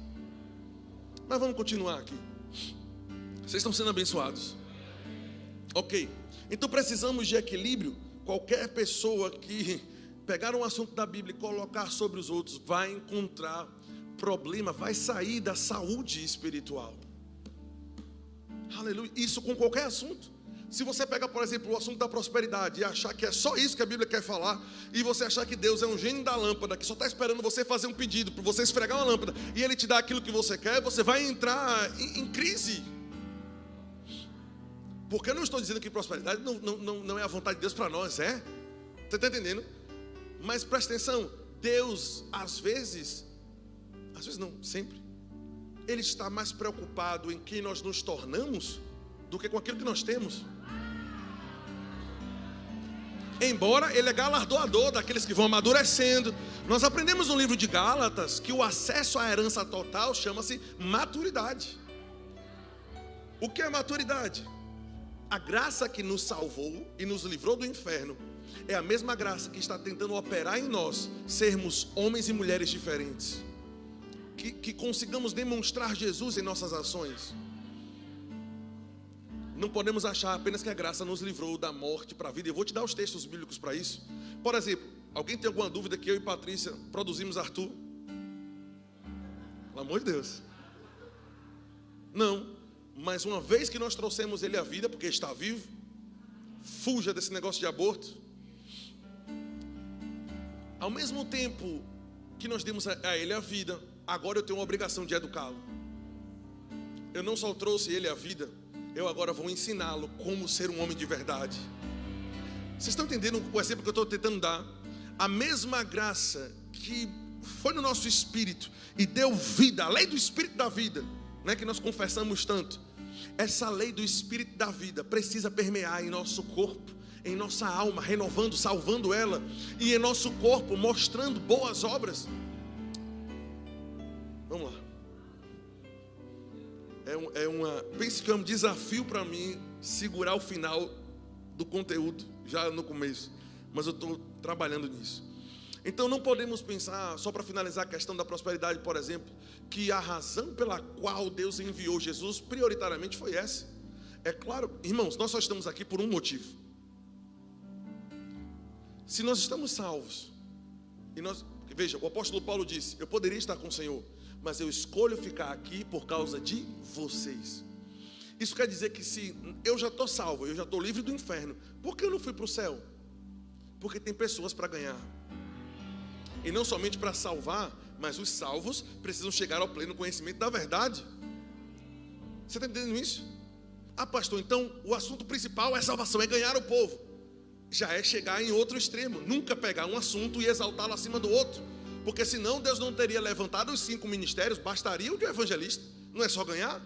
Mas vamos continuar aqui. Vocês estão sendo abençoados? Ok. Então precisamos de equilíbrio. Qualquer pessoa que pegar um assunto da Bíblia e colocar sobre os outros vai encontrar problema, vai sair da saúde espiritual. Aleluia. Isso com qualquer assunto. Se você pegar, por exemplo, o assunto da prosperidade e achar que é só isso que a Bíblia quer falar, e você achar que Deus é um gênio da lâmpada, que só está esperando você fazer um pedido para você esfregar uma lâmpada e Ele te dá aquilo que você quer, você vai entrar em crise. Porque eu não estou dizendo que prosperidade não é a vontade de Deus para nós, é? Você está entendendo? Mas presta atenção, Deus às vezes não, sempre, Ele está mais preocupado em quem nós nos tornamos do que com aquilo que nós temos. Embora Ele é galardoador daqueles que vão amadurecendo. Nós aprendemos no livro de Gálatas que o acesso à herança total chama-se maturidade. O que é maturidade? A graça que nos salvou e nos livrou do inferno é a mesma graça que está tentando operar em nós sermos homens e mulheres diferentes. Que consigamos demonstrar Jesus em nossas ações. Não podemos achar apenas que a graça nos livrou da morte para a vida. Eu vou te dar os textos bíblicos para isso. Por exemplo, alguém tem alguma dúvida que eu e Patrícia produzimos Arthur? Pelo amor de Deus. Não, mas uma vez que nós trouxemos ele à vida, porque está vivo, fuja desse negócio de aborto. Ao mesmo tempo que nós demos a ele a vida, agora eu tenho uma obrigação de educá-lo. Eu não só trouxe ele à vida, eu agora vou ensiná-lo como ser um homem de verdade. Vocês estão entendendo o exemplo que eu estou tentando dar? A mesma graça que foi no nosso espírito e deu vida, a lei do espírito da vida, né, que nós confessamos tanto. Essa lei do espírito da vida precisa permear em nosso corpo, em nossa alma, renovando, salvando ela, e em nosso corpo mostrando boas obras. Vamos lá. Pense que é um desafio para mim segurar o final do conteúdo já no começo, mas eu estou trabalhando nisso. Então não podemos pensar, só para finalizar a questão da prosperidade, por exemplo, que a razão pela qual Deus enviou Jesus prioritariamente foi essa. É claro, irmãos, nós só estamos aqui por um motivo. Se nós estamos salvos, veja, o apóstolo Paulo disse: eu poderia estar com o Senhor, mas eu escolho ficar aqui por causa de vocês. Isso quer dizer que se eu já estou salvo, eu já estou livre do inferno, por que eu não fui para o céu? Porque tem pessoas para ganhar. E não somente para salvar, mas os salvos precisam chegar ao pleno conhecimento da verdade. Você está entendendo isso? Ah, pastor, então o assunto principal é salvação, é ganhar o povo. Já é chegar em outro extremo, nunca pegar um assunto e exaltá-lo acima do outro. Porque senão Deus não teria levantado os 5 ministérios, bastaria o de evangelista. Não é só ganhar?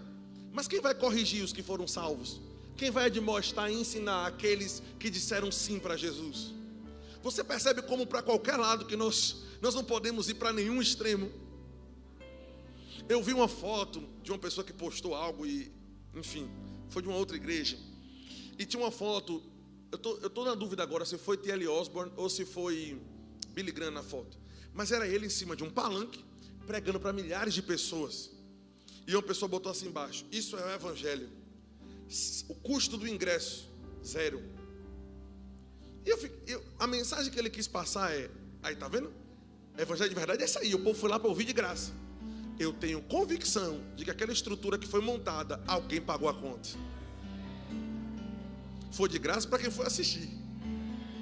Mas quem vai corrigir os que foram salvos? Quem vai admoestar e ensinar aqueles que disseram sim para Jesus? Você percebe como para qualquer lado que nós não podemos ir para nenhum extremo. Eu vi uma foto de uma pessoa que postou algo e, enfim, foi de uma outra igreja. E tinha uma foto, eu tô na dúvida agora se foi T.L. Osborne ou se foi Billy Graham na foto. Mas era ele em cima de um palanque, pregando para milhares de pessoas. E uma pessoa botou assim embaixo: isso é o evangelho. O custo do ingresso, 0. E a mensagem que ele quis passar é: aí, tá vendo? Evangelho de verdade é essa aí. O povo foi lá para ouvir de graça. Eu tenho convicção de que aquela estrutura que foi montada, alguém pagou a conta. Foi de graça para quem foi assistir,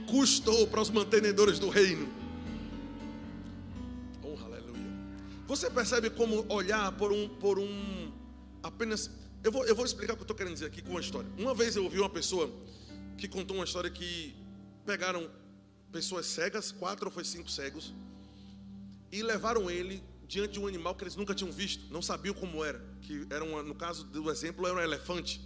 custou para os mantenedores do reino. Oh, aleluia. Você percebe como olhar por um apenas. Eu vou explicar o que eu estou querendo dizer aqui com uma história. Uma vez eu ouvi uma pessoa que contou uma história que pegaram pessoas cegas, 4 ou 5 cegos, e levaram ele diante de um animal que eles nunca tinham visto, não sabiam como era, que era no caso do exemplo era um elefante,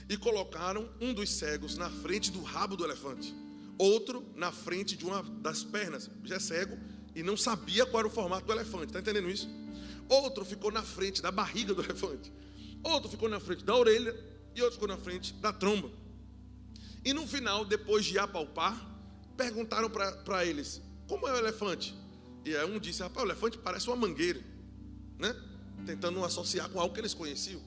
e colocaram um dos cegos na frente do rabo do elefante, outro na frente de uma das pernas, já é cego e não sabia qual era o formato do elefante, está entendendo isso? Outro ficou na frente da barriga do elefante, outro ficou na frente da orelha e outro ficou na frente da tromba. E no final, depois de apalpar, perguntaram para eles: como é o elefante? E aí um disse: rapaz, o elefante parece uma mangueira, né? Tentando associar com algo que eles conheciam.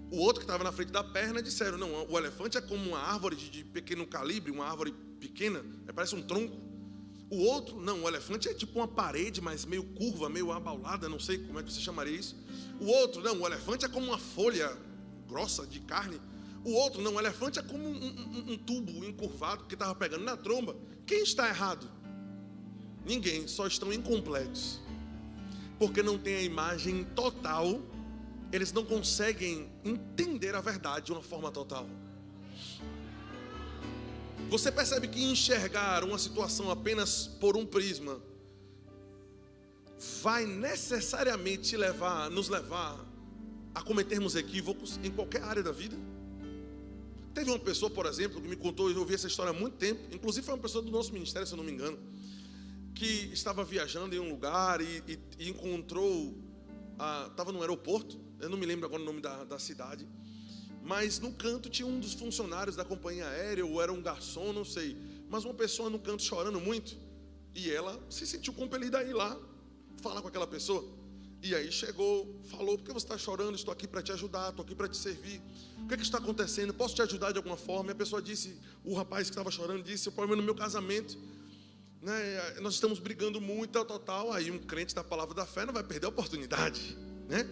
O outro que estava na frente da perna disseram: não, o elefante é como uma árvore de pequeno calibre, uma árvore pequena, parece um tronco. O outro, não, o elefante é tipo uma parede, mas meio curva, meio abaulada, não sei como é que você chamaria isso. O outro, não, o elefante é como uma folha grossa de carne. O outro, não, o elefante é como um tubo encurvado que estava pegando na tromba. Quem está errado? Ninguém, só estão incompletos. Porque não tem a imagem total, eles não conseguem entender a verdade de uma forma total. Você percebe que enxergar uma situação apenas por um prisma vai necessariamente nos levar a cometermos equívocos em qualquer área da vida? Teve uma pessoa, por exemplo, que me contou, eu ouvi essa história há muito tempo, inclusive foi uma pessoa do nosso ministério, se eu não me engano, que estava viajando em um lugar e encontrou, estava no aeroporto, eu não me lembro agora o nome da cidade, mas no canto tinha um dos funcionários da companhia aérea, ou era um garçom, não sei, mas uma pessoa no canto chorando muito, e ela se sentiu compelida a ir lá, falar com aquela pessoa. E aí chegou, falou: por que você está chorando? Estou aqui para te ajudar, estou aqui para te servir. O que está acontecendo? Posso te ajudar de alguma forma? E a pessoa disse, o rapaz que estava chorando disse: o problema é no meu casamento, né? Nós estamos brigando muito, tal. Aí um crente da palavra da fé não vai perder a oportunidade. né?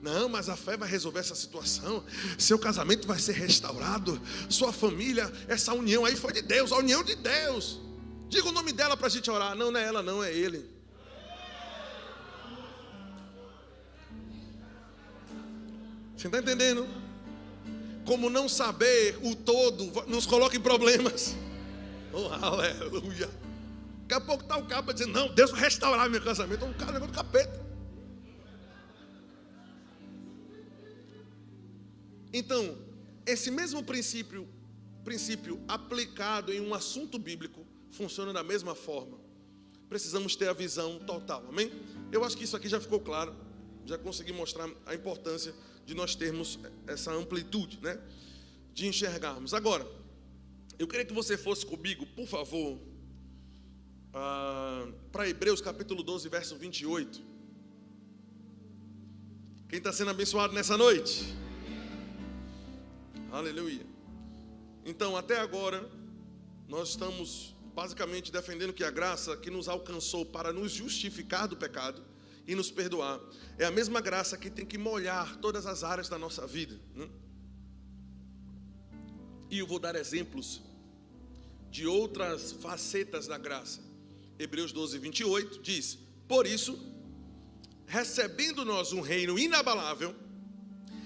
Não, mas a fé vai resolver essa situação. Seu casamento vai ser restaurado. Sua família, essa união aí foi de Deus, a união de Deus. Diga o nome dela para a gente orar. Não, não é ela, não, é ele. Você está entendendo? Como não saber o todo nos coloca em problemas. Oh, aleluia. Daqui a pouco está o cabo dizendo, não, Deus vai restaurar meu casamento. Um cara, negócio do capeta. Então, esse mesmo princípio aplicado em um assunto bíblico funciona da mesma forma. Precisamos ter a visão total, amém? Eu acho que isso aqui já ficou claro. Já consegui mostrar a importância de nós termos essa amplitude, né? De enxergarmos. Agora, eu queria que você fosse comigo, por favor, para Hebreus capítulo 12, verso 28. Quem está sendo abençoado nessa noite? Aleluia. Então, até agora, nós estamos basicamente defendendo que a graça que nos alcançou para nos justificar do pecado e nos perdoar é a mesma graça que tem que molhar todas as áreas da nossa vida, né? E eu vou dar exemplos de outras facetas da graça. Hebreus 12, 28 diz: por isso, recebendo nós um reino inabalável,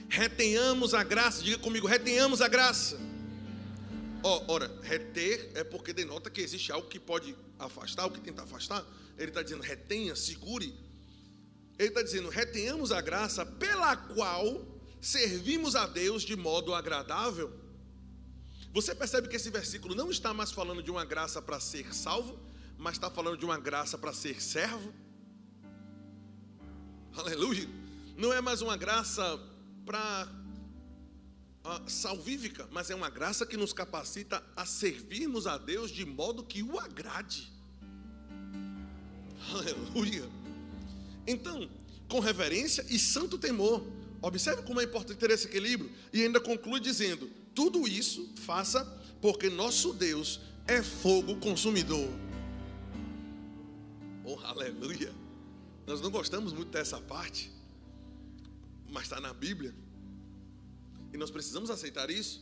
retenhamos a graça. Diga comigo, retenhamos a graça. Ora, reter é porque denota que existe algo que pode afastar, o que tenta afastar. Ele está dizendo, retenha, segure. Ele está dizendo, retenhamos a graça pela qual servimos a Deus de modo agradável. Você percebe que esse versículo não está mais falando de uma graça para ser salvo, mas está falando de uma graça para ser servo. Aleluia. Não é mais uma graça para salvífica, mas é uma graça que nos capacita a servirmos a Deus de modo que o agrade. Aleluia. Então, com reverência e santo temor. Observe como é importante ter esse equilíbrio. E ainda conclui dizendo, tudo isso faça porque nosso Deus é fogo consumidor. Oh, aleluia. Nós não gostamos muito dessa parte, mas está na Bíblia. E nós precisamos aceitar isso.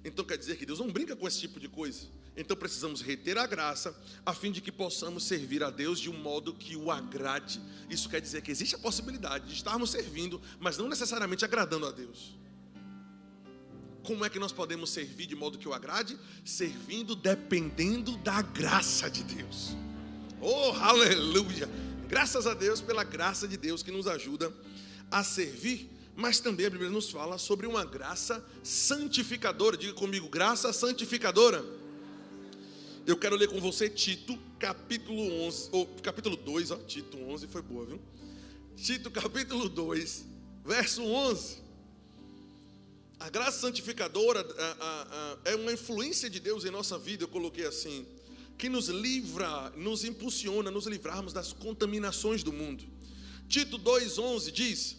Então quer dizer que Deus não brinca com esse tipo de coisa. Então precisamos reter a graça, a fim de que possamos servir a Deus de um modo que o agrade. Isso quer dizer que existe a possibilidade de estarmos servindo, mas não necessariamente agradando a Deus. Como é que nós podemos servir de modo que o agrade? Servindo dependendo da graça de Deus. Oh, aleluia! Graças a Deus pela graça de Deus que nos ajuda a servir. Mas também a Bíblia nos fala sobre uma graça santificadora. Diga comigo, graça santificadora. Eu quero ler com você Tito, capítulo 11, ou capítulo 2, Tito 11 foi boa, viu? Tito, capítulo 2, verso 11. A graça santificadora é uma influência de Deus em nossa vida, eu coloquei assim, que nos livra, nos impulsiona a nos livrarmos das contaminações do mundo. Tito 2,11 diz: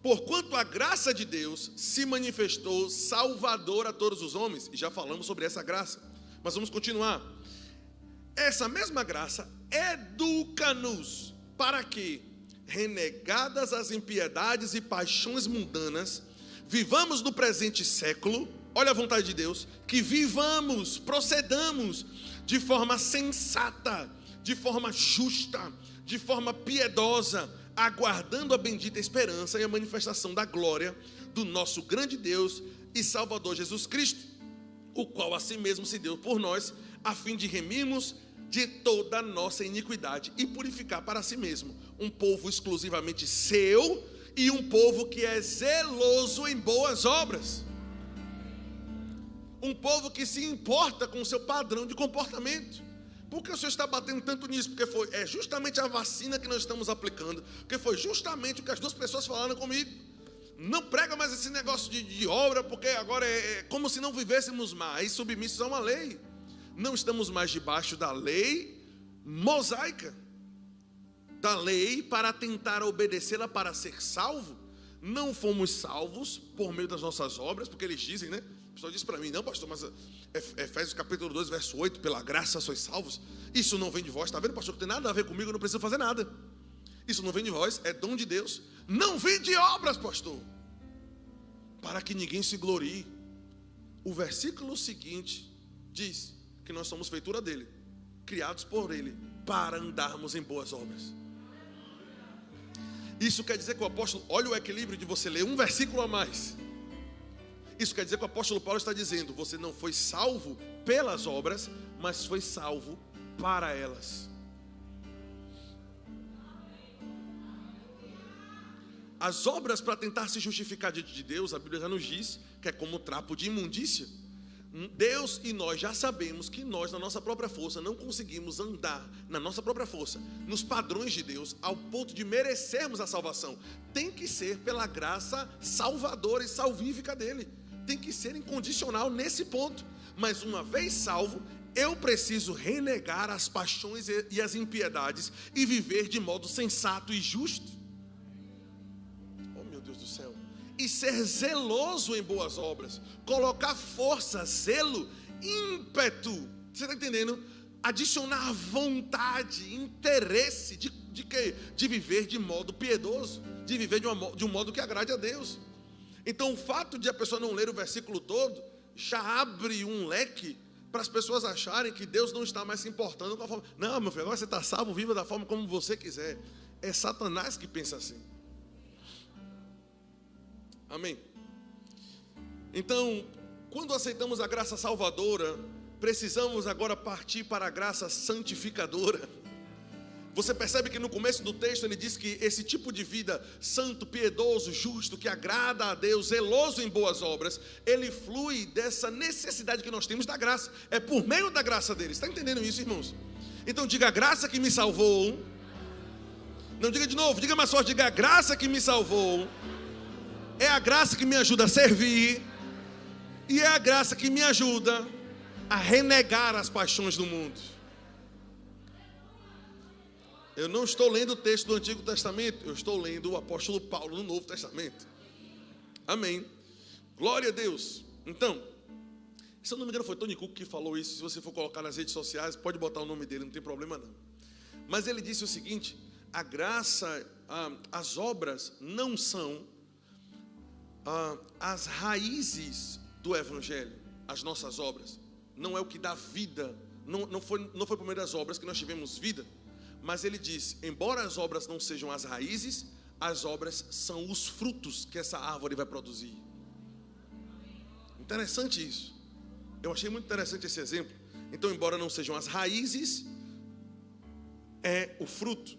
porquanto a graça de Deus se manifestou salvadora a todos os homens. E já falamos sobre essa graça, mas vamos continuar. Essa mesma graça educa-nos para que, renegadas as impiedades e paixões mundanas, vivamos no presente século, olha a vontade de Deus, que vivamos, procedamos de forma sensata, de forma justa, de forma piedosa, aguardando a bendita esperança e a manifestação da glória do nosso grande Deus e Salvador Jesus Cristo, o qual a si mesmo se deu por nós, a fim de remirmos de toda a nossa iniquidade e purificar para si mesmo um povo exclusivamente seu e um povo que é zeloso em boas obras. Um povo que se importa com o seu padrão de comportamento. Por que o Senhor está batendo tanto nisso? Porque é justamente a vacina que nós estamos aplicando, porque foi justamente o que as duas pessoas falaram comigo. Não prega mais esse negócio de obra, porque agora é como se não vivêssemos mais submissos a uma lei. Não estamos mais debaixo da lei mosaica, da lei para tentar obedecê-la para ser salvo. Não fomos salvos por meio das nossas obras, porque eles dizem, né? O pessoal diz para mim, não pastor, mas Efésios capítulo 2, verso 8, pela graça sois salvos. Isso não vem de vós, está vendo pastor, que tem nada a ver comigo, eu não preciso fazer nada. Isso não vem de vós, é dom de Deus. Não vem de obras, pastor, para que ninguém se glorie. O versículo seguinte diz que nós somos feitura dele, criados por ele, para andarmos em boas obras. Isso quer dizer que o apóstolo, olha o equilíbrio de você ler um versículo a mais. Isso quer dizer que o apóstolo Paulo está dizendo: você não foi salvo pelas obras, mas foi salvo para elas. As obras, para tentar se justificar diante de Deus, a Bíblia já nos diz que é como trapo de imundícia. Deus e nós já sabemos que nós, na nossa própria força, não conseguimos andar na nossa própria força, nos padrões de Deus, ao ponto de merecermos a salvação. Tem que ser pela graça salvadora e salvífica dele. Tem que ser incondicional nesse ponto. Mas uma vez salvo, eu preciso renegar as paixões e as impiedades e viver de modo sensato e justo. Oh, meu Deus do céu. E ser zeloso em boas obras, colocar força, zelo, ímpeto, você está entendendo? Adicionar vontade, interesse de quê? De viver de modo piedoso, de viver de um modo que agrade a Deus. Então o fato de a pessoa não ler o versículo todo, já abre um leque para as pessoas acharem que Deus não está mais se importando com a forma. Não, meu filho, agora você está salvo, viva da forma como você quiser. É Satanás que pensa assim. Amém? Então, quando aceitamos a graça salvadora, precisamos agora partir para a graça santificadora. Você percebe que no começo do texto ele diz que esse tipo de vida santo, piedoso, justo, que agrada a Deus, zeloso em boas obras, ele flui dessa necessidade que nós temos da graça. É por meio da graça dele. Está entendendo isso, irmãos? Então diga: a graça que me salvou. Não, diga de novo, diga mais forte, diga: a graça que me salvou. É a graça que me ajuda a servir, e é a graça que me ajuda a renegar as paixões do mundo. Eu não estou lendo o texto do Antigo Testamento, eu estou lendo o apóstolo Paulo no Novo Testamento. Amém. Glória a Deus. Então, se eu não me engano foi Tony Cook que falou isso. Se você for colocar nas redes sociais, pode botar o nome dele, não tem problema não. Mas ele disse o seguinte: a graça, as obras não são as raízes do Evangelho. As nossas obras não é o que dá vida. Não foi por meio das obras que nós tivemos vida. Mas ele diz: embora as obras não sejam as raízes, as obras são os frutos que essa árvore vai produzir. Interessante isso. Eu achei muito interessante esse exemplo. Então, embora não sejam as raízes, é o fruto.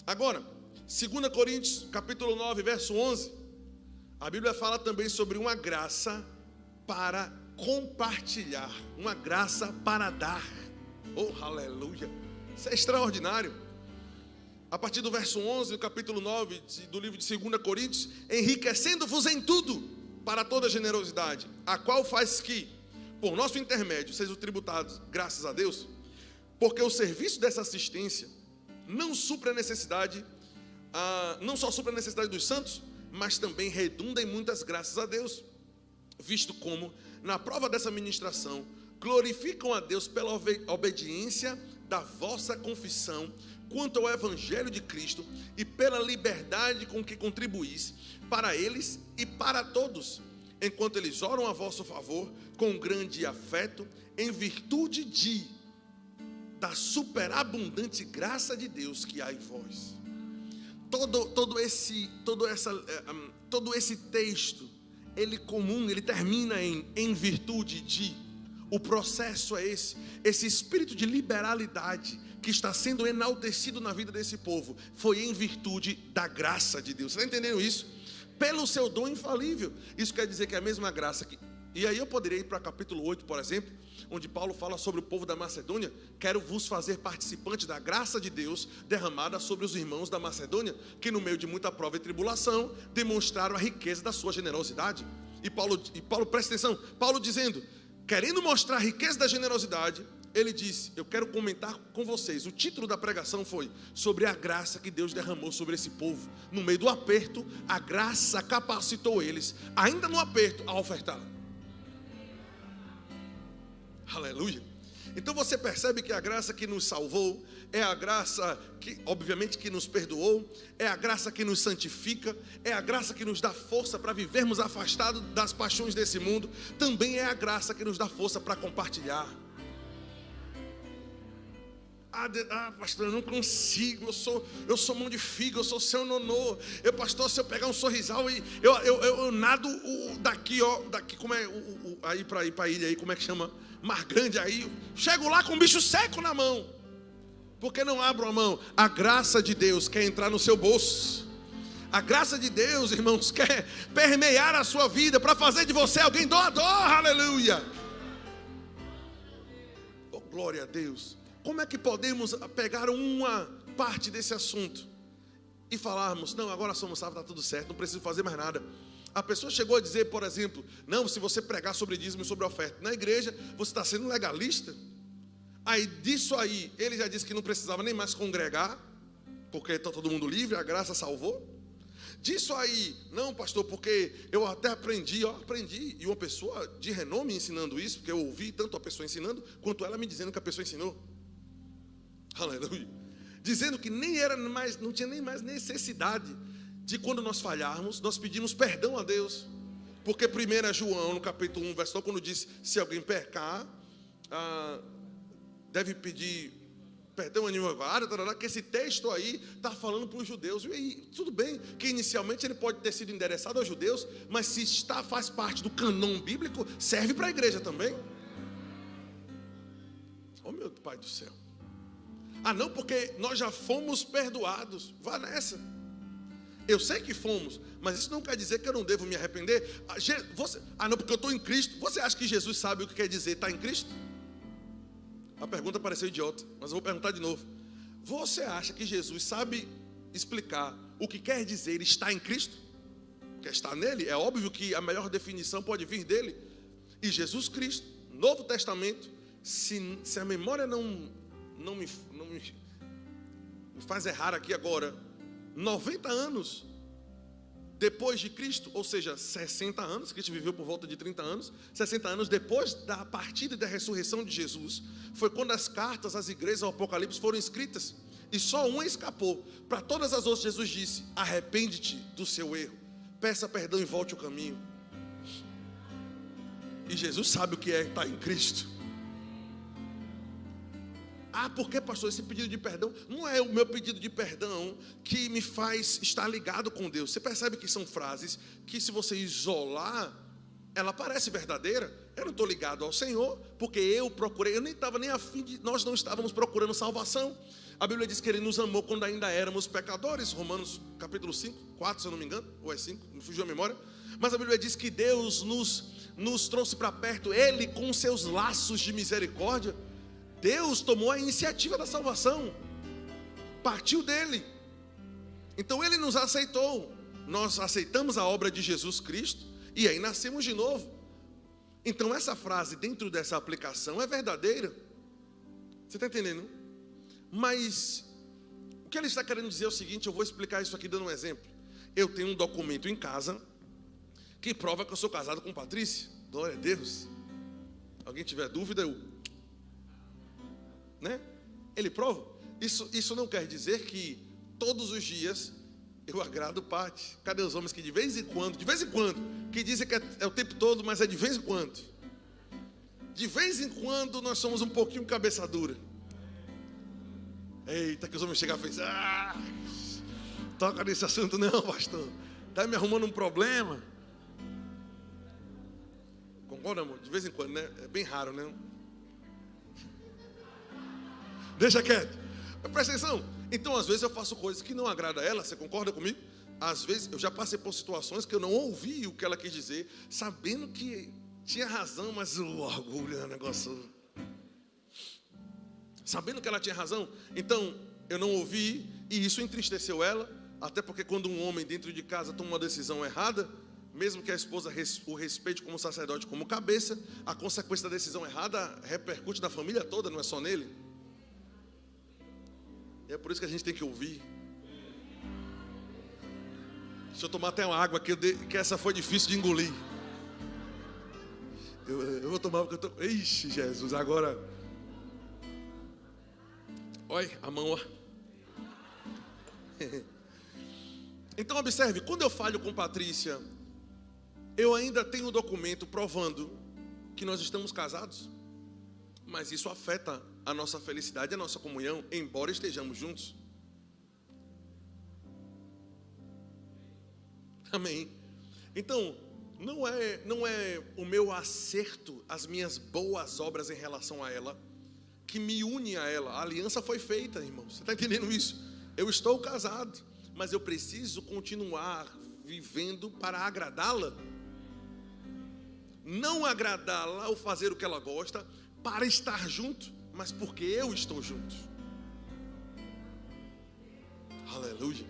Agora, 2 Coríntios, capítulo 9, verso 11, a Bíblia fala também sobre uma graça para compartilhar, uma graça para dar. Oh, aleluia! Isso é extraordinário. A partir do verso 11 do capítulo 9 do livro de 2 Coríntios: enriquecendo-vos em tudo para toda generosidade, a qual faz que, por nosso intermédio, sejam tributados, graças a Deus, porque o serviço dessa assistência não supre a necessidade, não só supre a necessidade dos santos, mas também redunda em muitas graças a Deus, visto como, na prova dessa ministração, glorificam a Deus pela obediência da vossa confissão quanto ao Evangelho de Cristo e pela liberdade com que contribuís para eles e para todos, enquanto eles oram a vosso favor com grande afeto, em virtude da superabundante graça de Deus que há em vós. Todo esse texto, ele termina em virtude de. O processo é esse espírito de liberalidade que está sendo enaltecido na vida desse povo, foi em virtude da graça de Deus. Você está entendendo isso? Pelo seu dom infalível. Isso quer dizer que é a mesma graça que... E aí eu poderia ir para capítulo 8, por exemplo, onde Paulo fala sobre o povo da Macedônia. Quero vos fazer participantes da graça de Deus derramada sobre os irmãos da Macedônia, que no meio de muita prova e tribulação demonstraram a riqueza da sua generosidade. E Paulo, presta atenção, Paulo dizendo, querendo mostrar a riqueza da generosidade, ele disse: eu quero comentar com vocês. O título da pregação foi sobre a graça que Deus derramou sobre esse povo. No meio do aperto, a graça capacitou eles, ainda no aperto, a ofertar. Aleluia. Então você percebe que a graça que nos salvou é a graça que, obviamente, que nos perdoou, é a graça que nos santifica, é a graça que nos dá força para vivermos afastados das paixões desse mundo, também é a graça que nos dá força para compartilhar. Pastor, eu não consigo, eu sou mão de figo, eu sou seu nonô. Pastor, se eu pegar um sorrisal e eu nado daqui, como é, aí para ir para a ilha aí, como é que chama? Mar Grande aí, chego lá com um bicho seco na mão. Por que não abro a mão? A graça de Deus quer entrar no seu bolso. A graça de Deus, irmãos, quer permear a sua vida para fazer de você alguém doador, aleluia. Oh, glória a Deus. Como é que podemos pegar uma parte desse assunto e falarmos, não, agora somos salvos, está tudo certo, não preciso fazer mais nada. A pessoa chegou a dizer, por exemplo, não, se você pregar sobre dízimo e sobre oferta na igreja, você está sendo legalista. Aí disso aí, ele já disse que não precisava nem mais congregar, porque está todo mundo livre, a graça salvou. Disso aí, não, pastor, porque eu até aprendi, e uma pessoa de renome ensinando isso, porque eu ouvi tanto a pessoa ensinando, quanto ela me dizendo que a pessoa ensinou. Aleluia. Dizendo que não tinha nem mais necessidade de quando nós falharmos, nós pedimos perdão a Deus. Porque 1 João, no capítulo 1, verso 9, quando diz, se alguém pecar, deve pedir perdão a advogado, que esse texto aí está falando para os judeus. E tudo bem que inicialmente ele pode ter sido endereçado aos judeus, mas se faz parte do canon bíblico, serve para a igreja também. Oh, meu Pai do céu. Não, porque nós já fomos perdoados. Vá nessa. Eu sei que fomos, mas isso não quer dizer que eu não devo me arrepender. Não, porque eu estou em Cristo. Você acha que Jesus sabe o que quer dizer estar em Cristo? A pergunta pareceu idiota, mas eu vou perguntar de novo. Você acha que Jesus sabe explicar o que quer dizer estar em Cristo? Quer estar nele? É óbvio que a melhor definição pode vir dele. E Jesus Cristo, Novo Testamento, se a memória não me faz errar aqui agora, 90 anos depois de Cristo, ou seja, 60 anos, Cristo viveu por volta de 30 anos, 60 anos depois da partida e da ressurreição de Jesus, foi quando as cartas às igrejas ao Apocalipse foram escritas, e só uma escapou. Para todas as outras, Jesus disse, arrepende-te do seu erro, peça perdão e volte ao caminho. E Jesus sabe o que é estar em Cristo. Por que, pastor, esse pedido de perdão? Não é o meu pedido de perdão que me faz estar ligado com Deus. Você percebe que são frases que, se você isolar, ela parece verdadeira. Eu não estou ligado ao Senhor, porque eu procurei, eu nem estava nem afim de, nós não estávamos procurando salvação. A Bíblia diz que Ele nos amou quando ainda éramos pecadores. Romanos capítulo 5, 4, se eu não me engano, ou é 5, me fugiu a memória. Mas a Bíblia diz que Deus nos trouxe para perto, Ele com seus laços de misericórdia. Deus tomou a iniciativa da salvação, partiu dele. Então Ele nos aceitou, nós aceitamos a obra de Jesus Cristo e aí nascemos de novo. Então essa frase dentro dessa aplicação é verdadeira. Você está entendendo? Mas o que ele está querendo dizer é o seguinte, eu vou explicar isso aqui dando um exemplo. Eu tenho um documento em casa que prova que eu sou casado com Patrícia. Glória a Deus. Alguém tiver dúvida, Ele prova. Isso não quer dizer que todos os dias eu agrado Pati. Cadê os homens que de vez em quando, que dizem que é o tempo todo, mas é de vez em quando. De vez em quando nós somos um pouquinho cabeça dura. Eita, que os homens chegaram e fez, toca nesse assunto não, pastor. Está me arrumando um problema. Concorda, amor? De vez em quando, né? É bem raro, né? Deixa quieto. Presta atenção. Então, às vezes eu faço coisas que não agradam a ela. Você concorda comigo? Às vezes eu já passei por situações que eu não ouvi o que ela quis dizer, sabendo que tinha razão, mas o orgulho é um negócio. Sabendo que ela tinha razão, então eu não ouvi e isso entristeceu ela. Até porque quando um homem dentro de casa toma uma decisão errada, mesmo que a esposa o respeite como sacerdote, como cabeça, a consequência da decisão errada repercute na família toda, não é só nele. E é por isso que a gente tem que ouvir. Deixa eu tomar até uma água que essa foi difícil de engolir. Eu vou tomar porque eu tô... Ixi, Jesus, agora... Olha a mão, ó. Então observe, quando eu falho com Patrícia, eu ainda tenho um documento provando que nós estamos casados, mas isso afeta a nossa felicidade, a nossa comunhão, embora estejamos juntos. Amém. Então, não é o meu acerto, as minhas boas obras em relação a ela, que me une a ela. A aliança foi feita, irmãos. Você está entendendo isso? Eu estou casado, mas eu preciso continuar vivendo para agradá-la. Não agradá-la ou fazer o que ela gosta para estar junto, mas porque eu estou junto. Aleluia.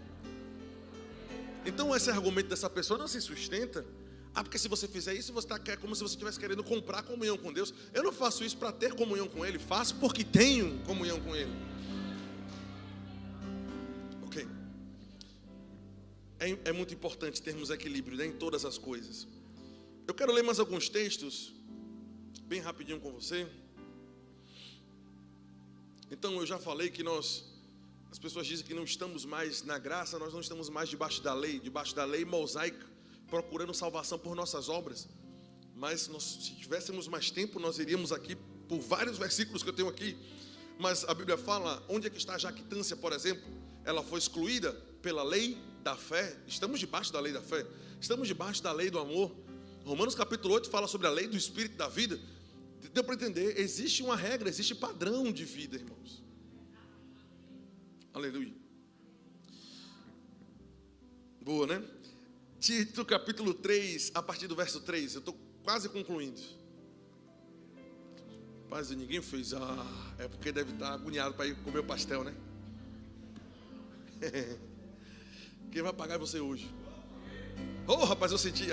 Então esse argumento dessa pessoa não se sustenta. Porque se você fizer isso, você está como se você estivesse querendo comprar comunhão com Deus. Eu não faço isso para ter comunhão com Ele, faço porque tenho comunhão com Ele. Ok. É muito importante termos equilíbrio, né, em todas as coisas. Eu quero ler mais alguns textos, bem rapidinho com você. Então eu já falei que as pessoas dizem que não estamos mais na graça, nós não estamos mais debaixo da lei mosaica, procurando salvação por nossas obras. Mas se tivéssemos mais tempo, nós iríamos aqui por vários versículos que eu tenho aqui. Mas a Bíblia fala, onde é que está a jactância, por exemplo? Ela foi excluída pela lei da fé. Estamos debaixo da lei da fé. Estamos debaixo da lei do amor. Romanos capítulo 8 fala sobre a lei do Espírito da vida. Deu para entender? Existe uma regra, existe padrão de vida, irmãos. Aleluia. Boa, né? Tito capítulo 3, a partir do verso 3. Eu estou quase concluindo. Mas ninguém fez. É porque deve estar agoniado para ir comer o pastel, né? Quem vai pagar é você hoje. Rapaz, eu senti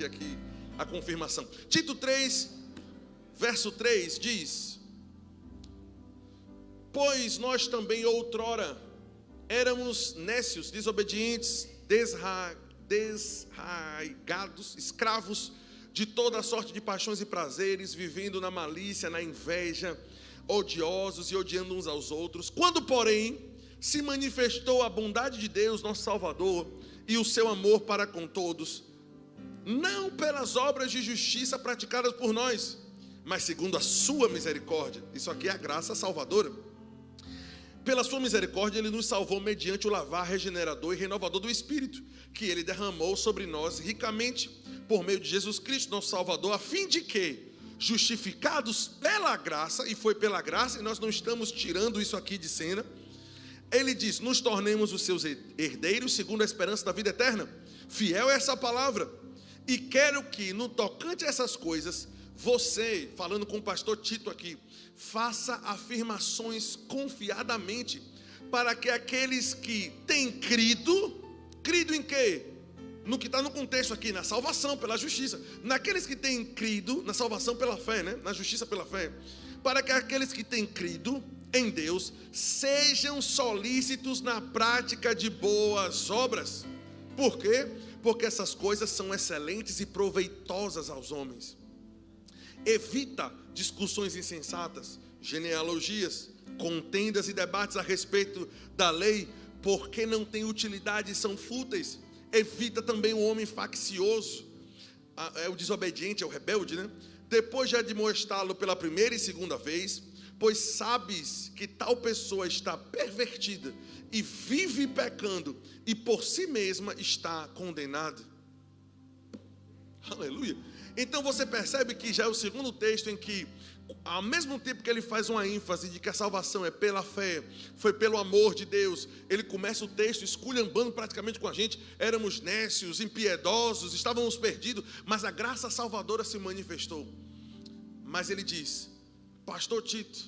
aqui a confirmação. Tito 3, verso 3 diz: pois nós também outrora éramos nécios, desobedientes, desraigados, escravos de toda sorte de paixões e prazeres, vivendo na malícia, na inveja, odiosos e odiando uns aos outros. Quando, porém, se manifestou a bondade de Deus, nosso Salvador, e o seu amor para com todos, não pelas obras de justiça praticadas por nós, mas segundo a sua misericórdia. Isso aqui é a graça salvadora. Pela sua misericórdia, Ele nos salvou mediante o lavar regenerador e renovador do Espírito, que Ele derramou sobre nós ricamente, por meio de Jesus Cristo, nosso Salvador, a fim de que, justificados pela graça, e foi pela graça, e nós não estamos tirando isso aqui de cena, Ele diz, nos tornemos os seus herdeiros, segundo a esperança da vida eterna. Fiel é essa palavra. E quero que, no tocante a essas coisas, você, falando com o pastor Tito aqui, faça afirmações confiadamente, para que aqueles que têm crido em quê? No que está no contexto aqui, na salvação pela justiça, naqueles que têm crido, na salvação pela fé, né? Na justiça pela fé, para que aqueles que têm crido em Deus sejam solícitos na prática de boas obras. Por quê? Porque essas coisas são excelentes e proveitosas aos homens. Evita discussões insensatas, genealogias, contendas e debates a respeito da lei, porque não tem utilidade e são fúteis. Evita também o homem faccioso, é o desobediente, é o rebelde, né? Depois de admoestá-lo pela primeira e segunda vez, pois sabes que tal pessoa está pervertida e vive pecando e por si mesma está condenada. Aleluia. Então você percebe que já é o segundo texto em que, ao mesmo tempo que ele faz uma ênfase de que a salvação é pela fé, foi pelo amor de Deus, ele começa o texto esculhambando praticamente com a gente. Éramos nécios, impiedosos, estávamos perdidos, mas a graça salvadora se manifestou. Mas ele diz, pastor Tito,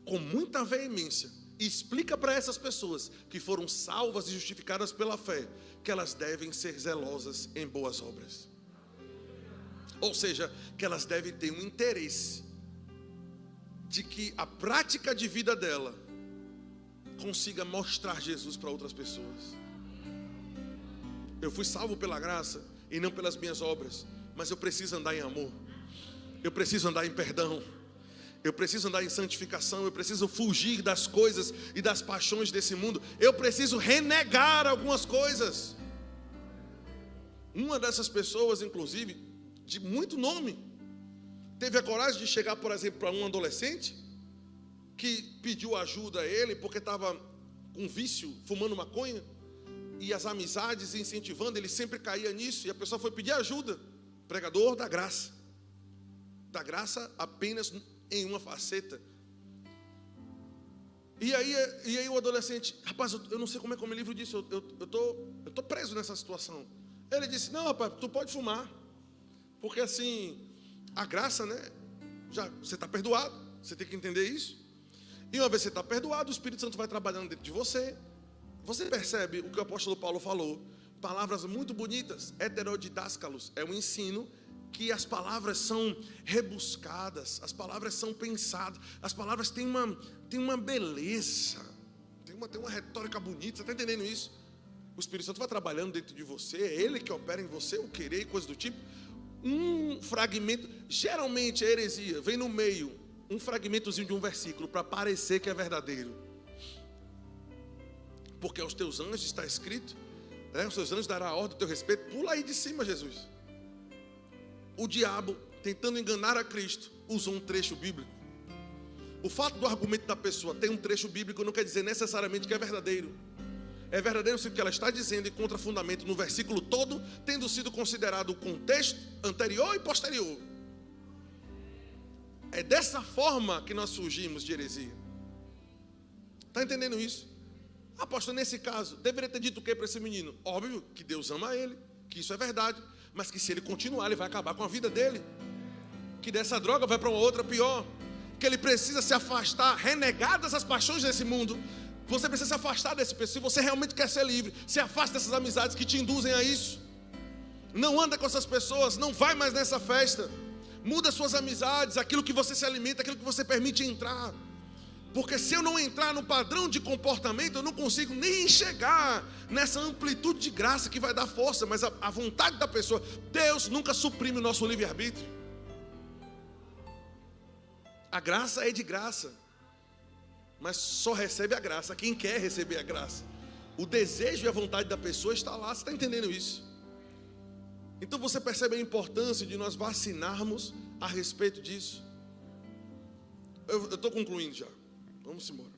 com muita veemência, explica para essas pessoas que foram salvas e justificadas pela fé, que elas devem ser zelosas em boas obras. Ou seja, que elas devem ter um interesse de que a prática de vida dela consiga mostrar Jesus para outras pessoas. Eu fui salvo pela graça e não pelas minhas obras, mas eu preciso andar em amor, eu preciso andar em perdão, Eu preciso andar em santificação, eu preciso fugir das coisas e das paixões desse mundo. Eu preciso renegar algumas coisas. Uma dessas pessoas, inclusive, de muito nome, teve a coragem de chegar, por exemplo, para um adolescente que pediu ajuda a ele porque estava com vício, fumando maconha, e as amizades incentivando, ele sempre caía nisso, e a pessoa foi pedir ajuda. Pregador da graça apenas em uma faceta. E aí o adolescente, rapaz, eu não sei como é que eu me livro disso, eu tô preso nessa situação. Ele disse, não, rapaz, tu pode fumar, porque assim, a graça, né, já, você está perdoado, você tem que entender isso. E uma vez que você está perdoado, o Espírito Santo vai trabalhando dentro de você. Você percebe o que o apóstolo Paulo falou, palavras muito bonitas, heterodidáscalos, é um ensino que as palavras são rebuscadas, as palavras são pensadas, as palavras têm uma beleza, tem uma retórica bonita, você está entendendo isso? O Espírito Santo vai trabalhando dentro de você, é Ele que opera em você, o querer e coisa do tipo. Um fragmento, geralmente a heresia vem no meio, um fragmentozinho de um versículo para parecer que é verdadeiro. Porque aos teus anjos está escrito, né? Os teus anjos dará a ordem do teu respeito. Pula aí de cima, Jesus. O diabo, tentando enganar a Cristo, usou um trecho bíblico. O fato do argumento da pessoa ter um trecho bíblico não quer dizer necessariamente que é verdadeiro. É verdadeiro se o que ela está dizendo encontra fundamento no versículo todo, tendo sido considerado o contexto anterior e posterior. É dessa forma que nós fugimos de heresia. Está entendendo isso? Apóstolo, nesse caso, deveria ter dito o que para esse menino? Óbvio que Deus ama ele, que isso é verdade, mas que se ele continuar, ele vai acabar com a vida dele. Que dessa droga vai para uma outra pior. Que ele precisa se afastar, renegadas as paixões desse mundo. Você precisa se afastar desse pessoal. Se você realmente quer ser livre, se afaste dessas amizades que te induzem a isso. Não anda com essas pessoas, não vai mais nessa festa. Muda suas amizades, aquilo que você se alimenta, aquilo que você permite entrar. Porque se eu não entrar no padrão de comportamento, eu não consigo nem chegar nessa amplitude de graça que vai dar força. Mas a vontade da pessoa, Deus nunca suprime o nosso livre-arbítrio. A graça é de graça, mas só recebe a graça quem quer receber a graça. O desejo e a vontade da pessoa está lá, você está entendendo isso? Então você percebe a importância de nós vacinarmos a respeito disso. Eu estou concluindo já. Vamos embora.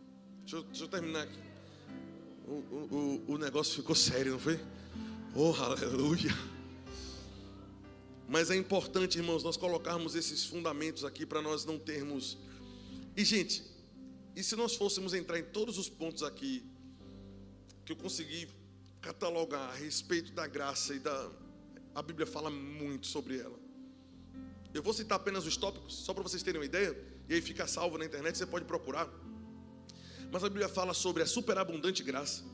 Deixa eu terminar aqui. O negócio ficou sério, não foi? Oh, aleluia. Mas é importante, irmãos, nós colocarmos esses fundamentos aqui para nós não termos... E, gente, e se nós fôssemos entrar em todos os pontos aqui que eu consegui catalogar a respeito da graça e da... A Bíblia fala muito sobre ela. Eu vou citar apenas os tópicos, só para vocês terem uma ideia, e aí fica salvo na internet, você pode procurar. Mas a Bíblia fala sobre a superabundante graça.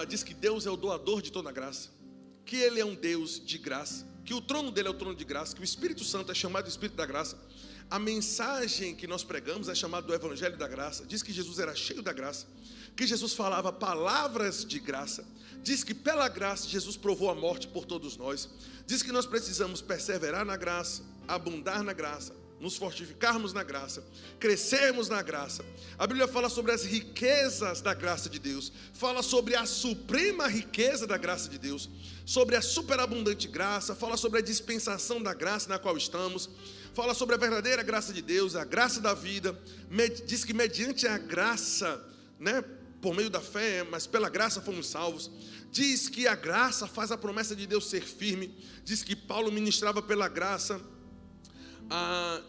Diz que Deus é o doador de toda a graça, que Ele é um Deus de graça, que o trono dele é o trono de graça, que o Espírito Santo é chamado de Espírito da graça. A mensagem que nós pregamos é chamada do Evangelho da graça. Diz que Jesus era cheio da graça, que Jesus falava palavras de graça. Diz que pela graça Jesus provou a morte por todos nós. Diz que nós precisamos perseverar na graça, abundar na graça, nos fortificarmos na graça, crescermos na graça. A Bíblia fala sobre as riquezas da graça de Deus, fala sobre a suprema riqueza da graça de Deus, sobre a superabundante graça, fala sobre a dispensação da graça na qual estamos, fala sobre a verdadeira graça de Deus, a graça da vida. Diz que mediante a graça, né, por meio da fé, mas pela graça fomos salvos. Diz que a graça faz a promessa de Deus ser firme. Diz que Paulo ministrava pela graça.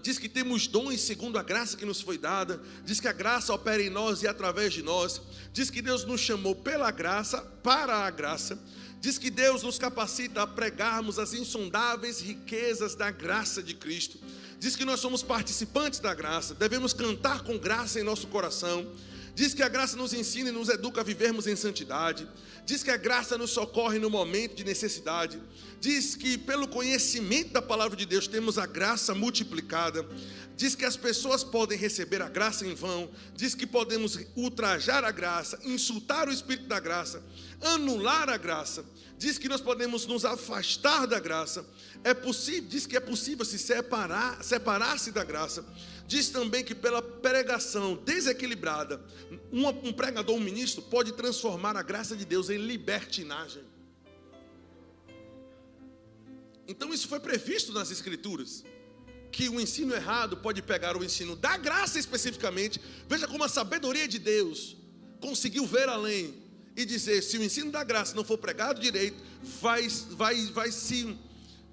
Diz que temos dons segundo a graça que nos foi dada. Diz que a graça opera em nós e através de nós. Diz que Deus nos chamou pela graça, para a graça. Diz que Deus nos capacita a pregarmos as insondáveis riquezas da graça de Cristo. Diz que nós somos participantes da graça, devemos cantar com graça em nosso coração. Diz que a graça nos ensina e nos educa a vivermos em santidade. Diz que a graça nos socorre no momento de necessidade. Diz que pelo conhecimento da palavra de Deus temos a graça multiplicada. Diz que as pessoas podem receber a graça em vão. Diz que podemos ultrajar a graça, insultar o Espírito da graça. anular a graça, diz que nós podemos nos afastar da graça, diz que é possível se separar-se da graça. Diz também que pela pregação desequilibrada, um pregador, um ministro, pode transformar a graça de Deus em libertinagem. Então isso foi previsto nas Escrituras, que o ensino errado pode pegar o ensino da graça especificamente. Veja como a sabedoria de Deus conseguiu ver além e dizer: se o ensino da graça não for pregado direito, vai se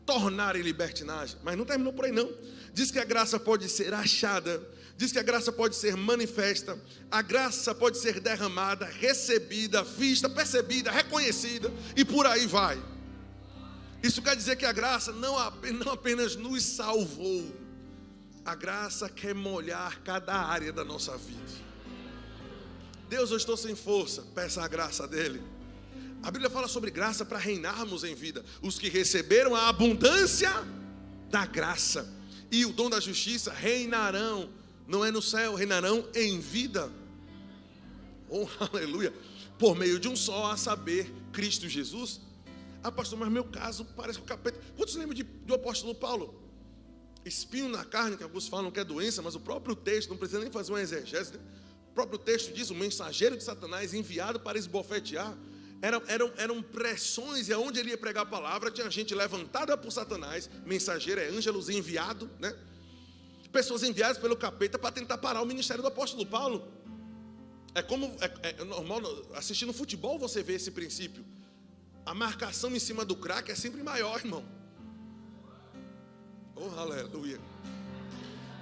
tornar em libertinagem. Mas não terminou por aí não. Diz que a graça pode ser achada, diz que a graça pode ser manifesta, a graça pode ser derramada, recebida, vista, percebida, reconhecida, e por aí vai. Isso quer dizer que a graça não apenas nos salvou, a graça quer molhar cada área da nossa vida. Deus, eu estou sem força, peça a graça dele. A Bíblia fala sobre graça para reinarmos em vida. Os que receberam a abundância da graça e o dom da justiça reinarão, não é no céu, reinarão em vida. Oh, aleluia! Por meio de um só, a saber, Cristo Jesus. Ah, pastor, mas meu caso parece que o capeta... Quantos lembram do apóstolo Paulo? Espinho na carne, que alguns falam que é doença, mas o próprio texto, não precisa nem fazer uma exegese, o próprio texto diz: o mensageiro de Satanás enviado para esbofetear. Eram pressões, e aonde ele ia pregar a palavra, tinha gente levantada por Satanás. Mensageiro é ângelos, enviado, né? Pessoas enviadas pelo capeta para tentar parar o ministério do apóstolo Paulo. É normal, assistindo futebol você vê esse princípio. A marcação em cima do craque é sempre maior, irmão. Oh, aleluia.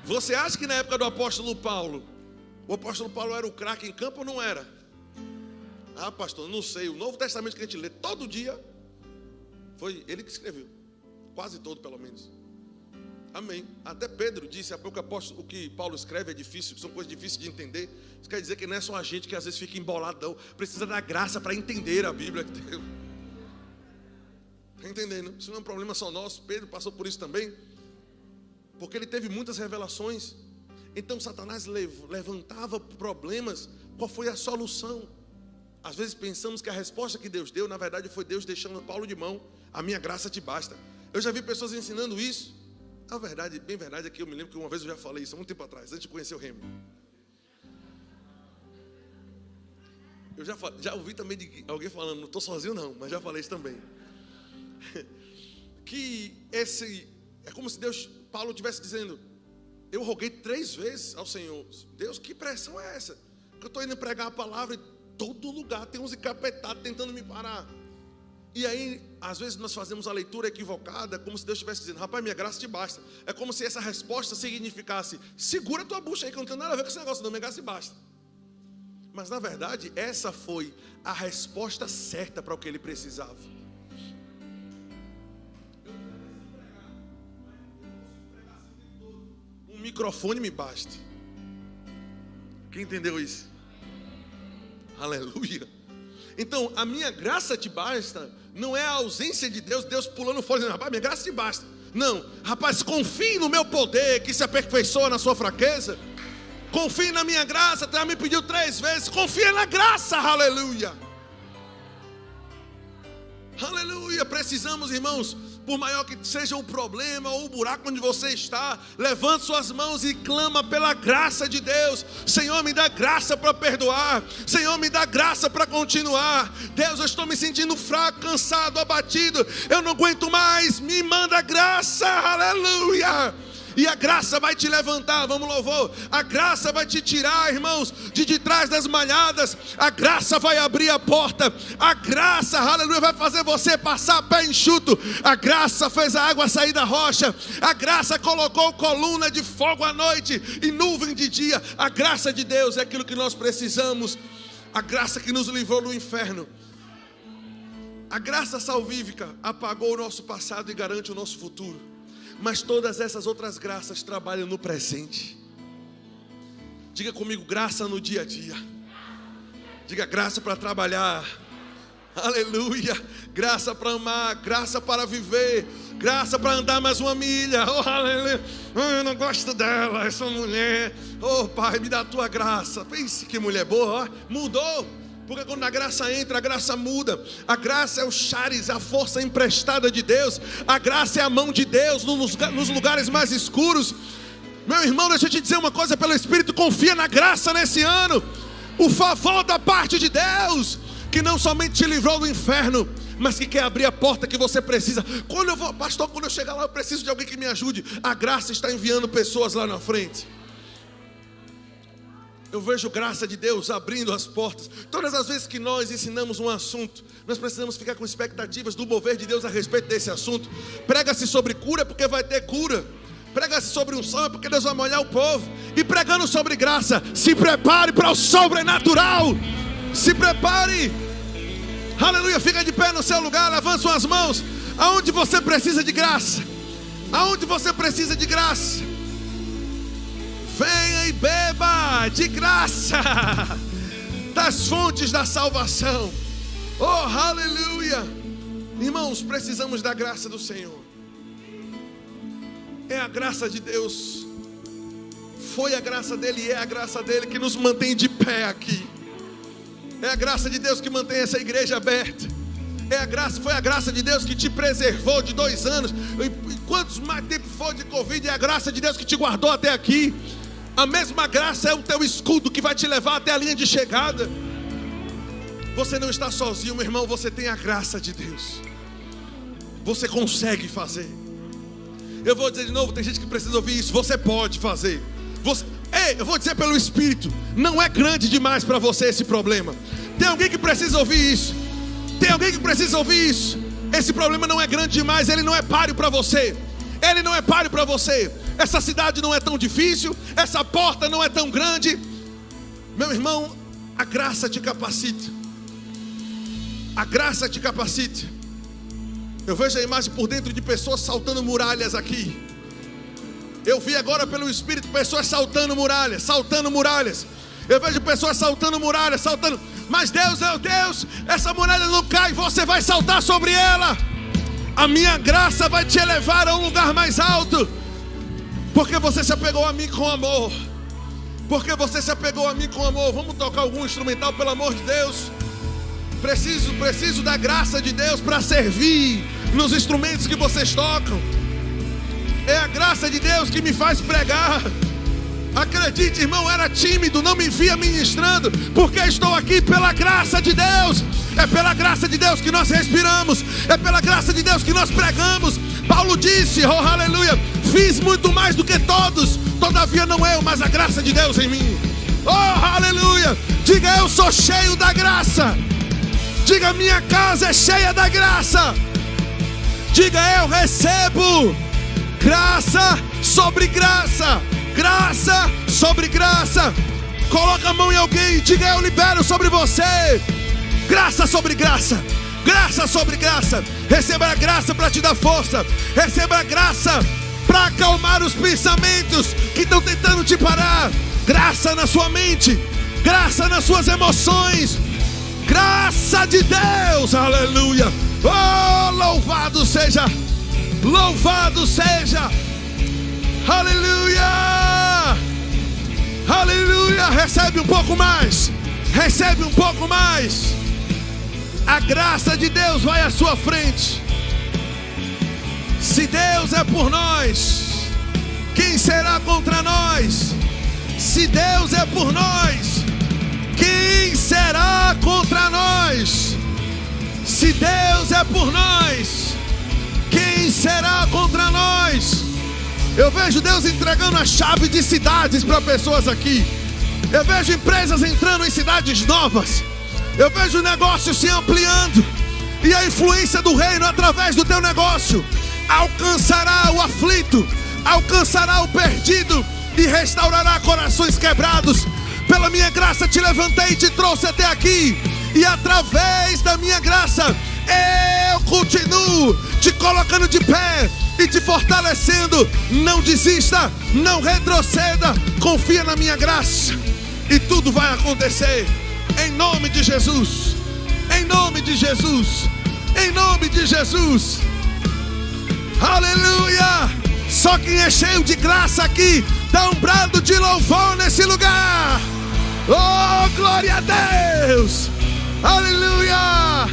Você acha que na época do apóstolo Paulo, o apóstolo Paulo era o craque em campo ou não era? Ah, pastor, não sei. O Novo Testamento que a gente lê todo dia, foi ele que escreveu. Quase todo, pelo menos. Amém. Até Pedro disse há pouco: o que Paulo escreve é difícil, são coisas difíceis de entender. Isso quer dizer que não é só a gente que às vezes fica emboladão, precisa da graça para entender a Bíblia. Está entendendo? Isso não é um problema só nosso. Pedro passou por isso também, porque ele teve muitas revelações. Então Satanás levantava problemas. Qual foi a solução? Às vezes pensamos que a resposta que Deus deu, na verdade, foi Deus deixando Paulo de mão. A minha graça te basta. Eu já vi pessoas ensinando isso. A verdade, bem verdade, é que eu me lembro que uma vez eu já falei isso há muito tempo atrás, antes de conhecer o Remo. Eu já ouvi também de alguém falando, não estou sozinho não, mas já falei isso também. Que é como se Paulo estivesse dizendo: eu roguei 3 vezes ao Senhor. Deus, que pressão é essa? Que eu estou indo pregar a palavra e todo lugar tem uns encapetados tentando me parar. E aí, às vezes nós fazemos a leitura equivocada, como se Deus estivesse dizendo: rapaz, minha graça te basta. É como se essa resposta significasse: segura tua bucha aí, que eu não tenho nada a ver com esse negócio não, minha graça te basta. Mas na verdade, essa foi a resposta certa para o que ele precisava. Um microfone me basta. Quem entendeu isso? Aleluia. Então, a minha graça te basta não é a ausência de Deus, Deus pulando fora dizendo: rapaz, minha graça te basta. Não, rapaz, confie no meu poder que se aperfeiçoa na sua fraqueza. Confie na minha graça. Até me pediu 3 vezes. Confia na graça, aleluia. Aleluia. Precisamos, irmãos, por maior que seja o problema ou o buraco onde você está, levante suas mãos e clama pela graça de Deus. Senhor, me dá graça para perdoar. Senhor, me dá graça para continuar. Deus, eu estou me sentindo fraco, cansado, abatido. Eu não aguento mais. Me manda graça, aleluia. E a graça vai te levantar, vamos louvor. A graça vai te tirar, irmãos, de trás das malhadas. A graça vai abrir a porta. A graça, aleluia, vai fazer você passar pé enxuto. A graça fez a água sair da rocha. A graça colocou coluna de fogo à noite e nuvem de dia. A graça de Deus é aquilo que nós precisamos. A graça que nos livrou do inferno. A graça salvífica apagou o nosso passado e garante o nosso futuro. Mas todas essas outras graças trabalham no presente. Diga comigo: graça no dia a dia. Diga: graça para trabalhar. Aleluia. Graça para amar, graça para viver, graça para andar mais uma milha. Oh, aleluia. Eu não gosto dela, essa mulher. Oh, Pai, me dá a tua graça. Pense que mulher boa, ó. Mudou. Porque quando a graça entra, a graça muda. A graça é o charis, a força emprestada de Deus. A graça é a mão de Deus nos lugares mais escuros. Meu irmão, deixa eu te dizer uma coisa pelo Espírito: confia na graça nesse ano. O favor da parte de Deus, que não somente te livrou do inferno, mas que quer abrir a porta que você precisa. Pastor, quando eu chegar lá, eu preciso de alguém que me ajude. A graça está enviando pessoas lá na frente. Eu vejo graça de Deus abrindo as portas. Todas as vezes que nós ensinamos um assunto, nós precisamos ficar com expectativas do mover de Deus a respeito desse assunto. Prega-se sobre cura, porque vai ter cura. Prega-se sobre unção, é porque Deus vai molhar o povo. E pregando sobre graça, se prepare para o sobrenatural. Se prepare. Aleluia, fica de pé no seu lugar, levanta suas mãos. Aonde você precisa de graça? Aonde você precisa de graça? Venha e beba de graça das fontes da salvação. Oh, aleluia. Irmãos, precisamos da graça do Senhor. É a graça de Deus. Foi a graça dele e é a graça dele que nos mantém de pé aqui. É a graça de Deus que mantém essa igreja aberta. Foi a graça de Deus que te preservou de 2 anos. E quantos mais tempo for de Covid, é a graça de Deus que te guardou até aqui. A mesma graça é o teu escudo que vai te levar até a linha de chegada. Você não está sozinho, meu irmão. Você tem a graça de Deus. Você consegue fazer. Eu vou dizer de novo, tem gente que precisa ouvir isso. Você pode fazer. Eu vou dizer pelo Espírito, não é grande demais para você esse problema. Tem alguém que precisa ouvir isso. Tem alguém que precisa ouvir isso. Esse problema não é grande demais. Ele não é páreo para você. Ele não é páreo para você. Essa cidade não é tão difícil. Essa porta não é tão grande. Meu irmão, a graça te capacita. A graça te capacita. Eu vejo a imagem por dentro de pessoas saltando muralhas aqui. Eu vi agora pelo Espírito pessoas saltando muralhas, saltando muralhas. Eu vejo pessoas saltando muralhas, saltando. Mas Deus é o Deus, essa muralha não cai, você vai saltar sobre ela. A minha graça vai te elevar a um lugar mais alto. Porque você se apegou a mim com amor. Porque você se apegou a mim com amor. Vamos tocar algum instrumental, pelo amor de Deus. Preciso da graça de Deus para servir nos instrumentos que vocês tocam. É a graça de Deus que me faz pregar. Acredite, irmão, era tímido, não me via ministrando, porque estou aqui pela graça de Deus. É pela graça de Deus que nós respiramos. É pela graça de Deus que nós pregamos. Paulo disse, oh aleluia, fiz muito mais do que todos, todavia não eu, mas a graça de Deus em mim. Oh aleluia, diga: eu sou cheio da graça. Diga: minha casa é cheia da graça. Diga: eu recebo graça sobre graça. Graça sobre graça. Coloca a mão em alguém e diga: eu libero sobre você graça sobre graça. Graça sobre graça. Receba a graça para te dar força. Receba a graça para acalmar os pensamentos que estão tentando te parar. Graça na sua mente. Graça nas suas emoções. Graça de Deus. Aleluia. Oh, louvado seja. Louvado seja. Aleluia. Aleluia. Recebe um pouco mais. Recebe um pouco mais. A graça de Deus vai à sua frente. Se Deus é por nós, quem será contra nós? Se Deus é por nós, quem será contra nós? Se Deus é por nós, quem será contra nós? Eu vejo Deus entregando a chave de cidades para pessoas aqui. Eu vejo empresas entrando em cidades novas. Eu vejo negócios se ampliando. E a influência do reino através do teu negócio alcançará o aflito, alcançará o perdido e restaurará corações quebrados. Pela minha graça te levantei e te trouxe até aqui. E através da minha graça eu continuo te colocando de pé e te fortalecendo. Não desista, não retroceda. Confia na minha graça e tudo vai acontecer. Em nome de Jesus. Em nome de Jesus. Em nome de Jesus. Aleluia. Só quem é cheio de graça aqui dá um brado de louvor nesse lugar. Oh, glória a Deus. Aleluia!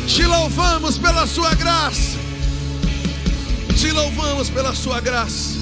Te louvamos pela sua graça. Te louvamos pela sua graça.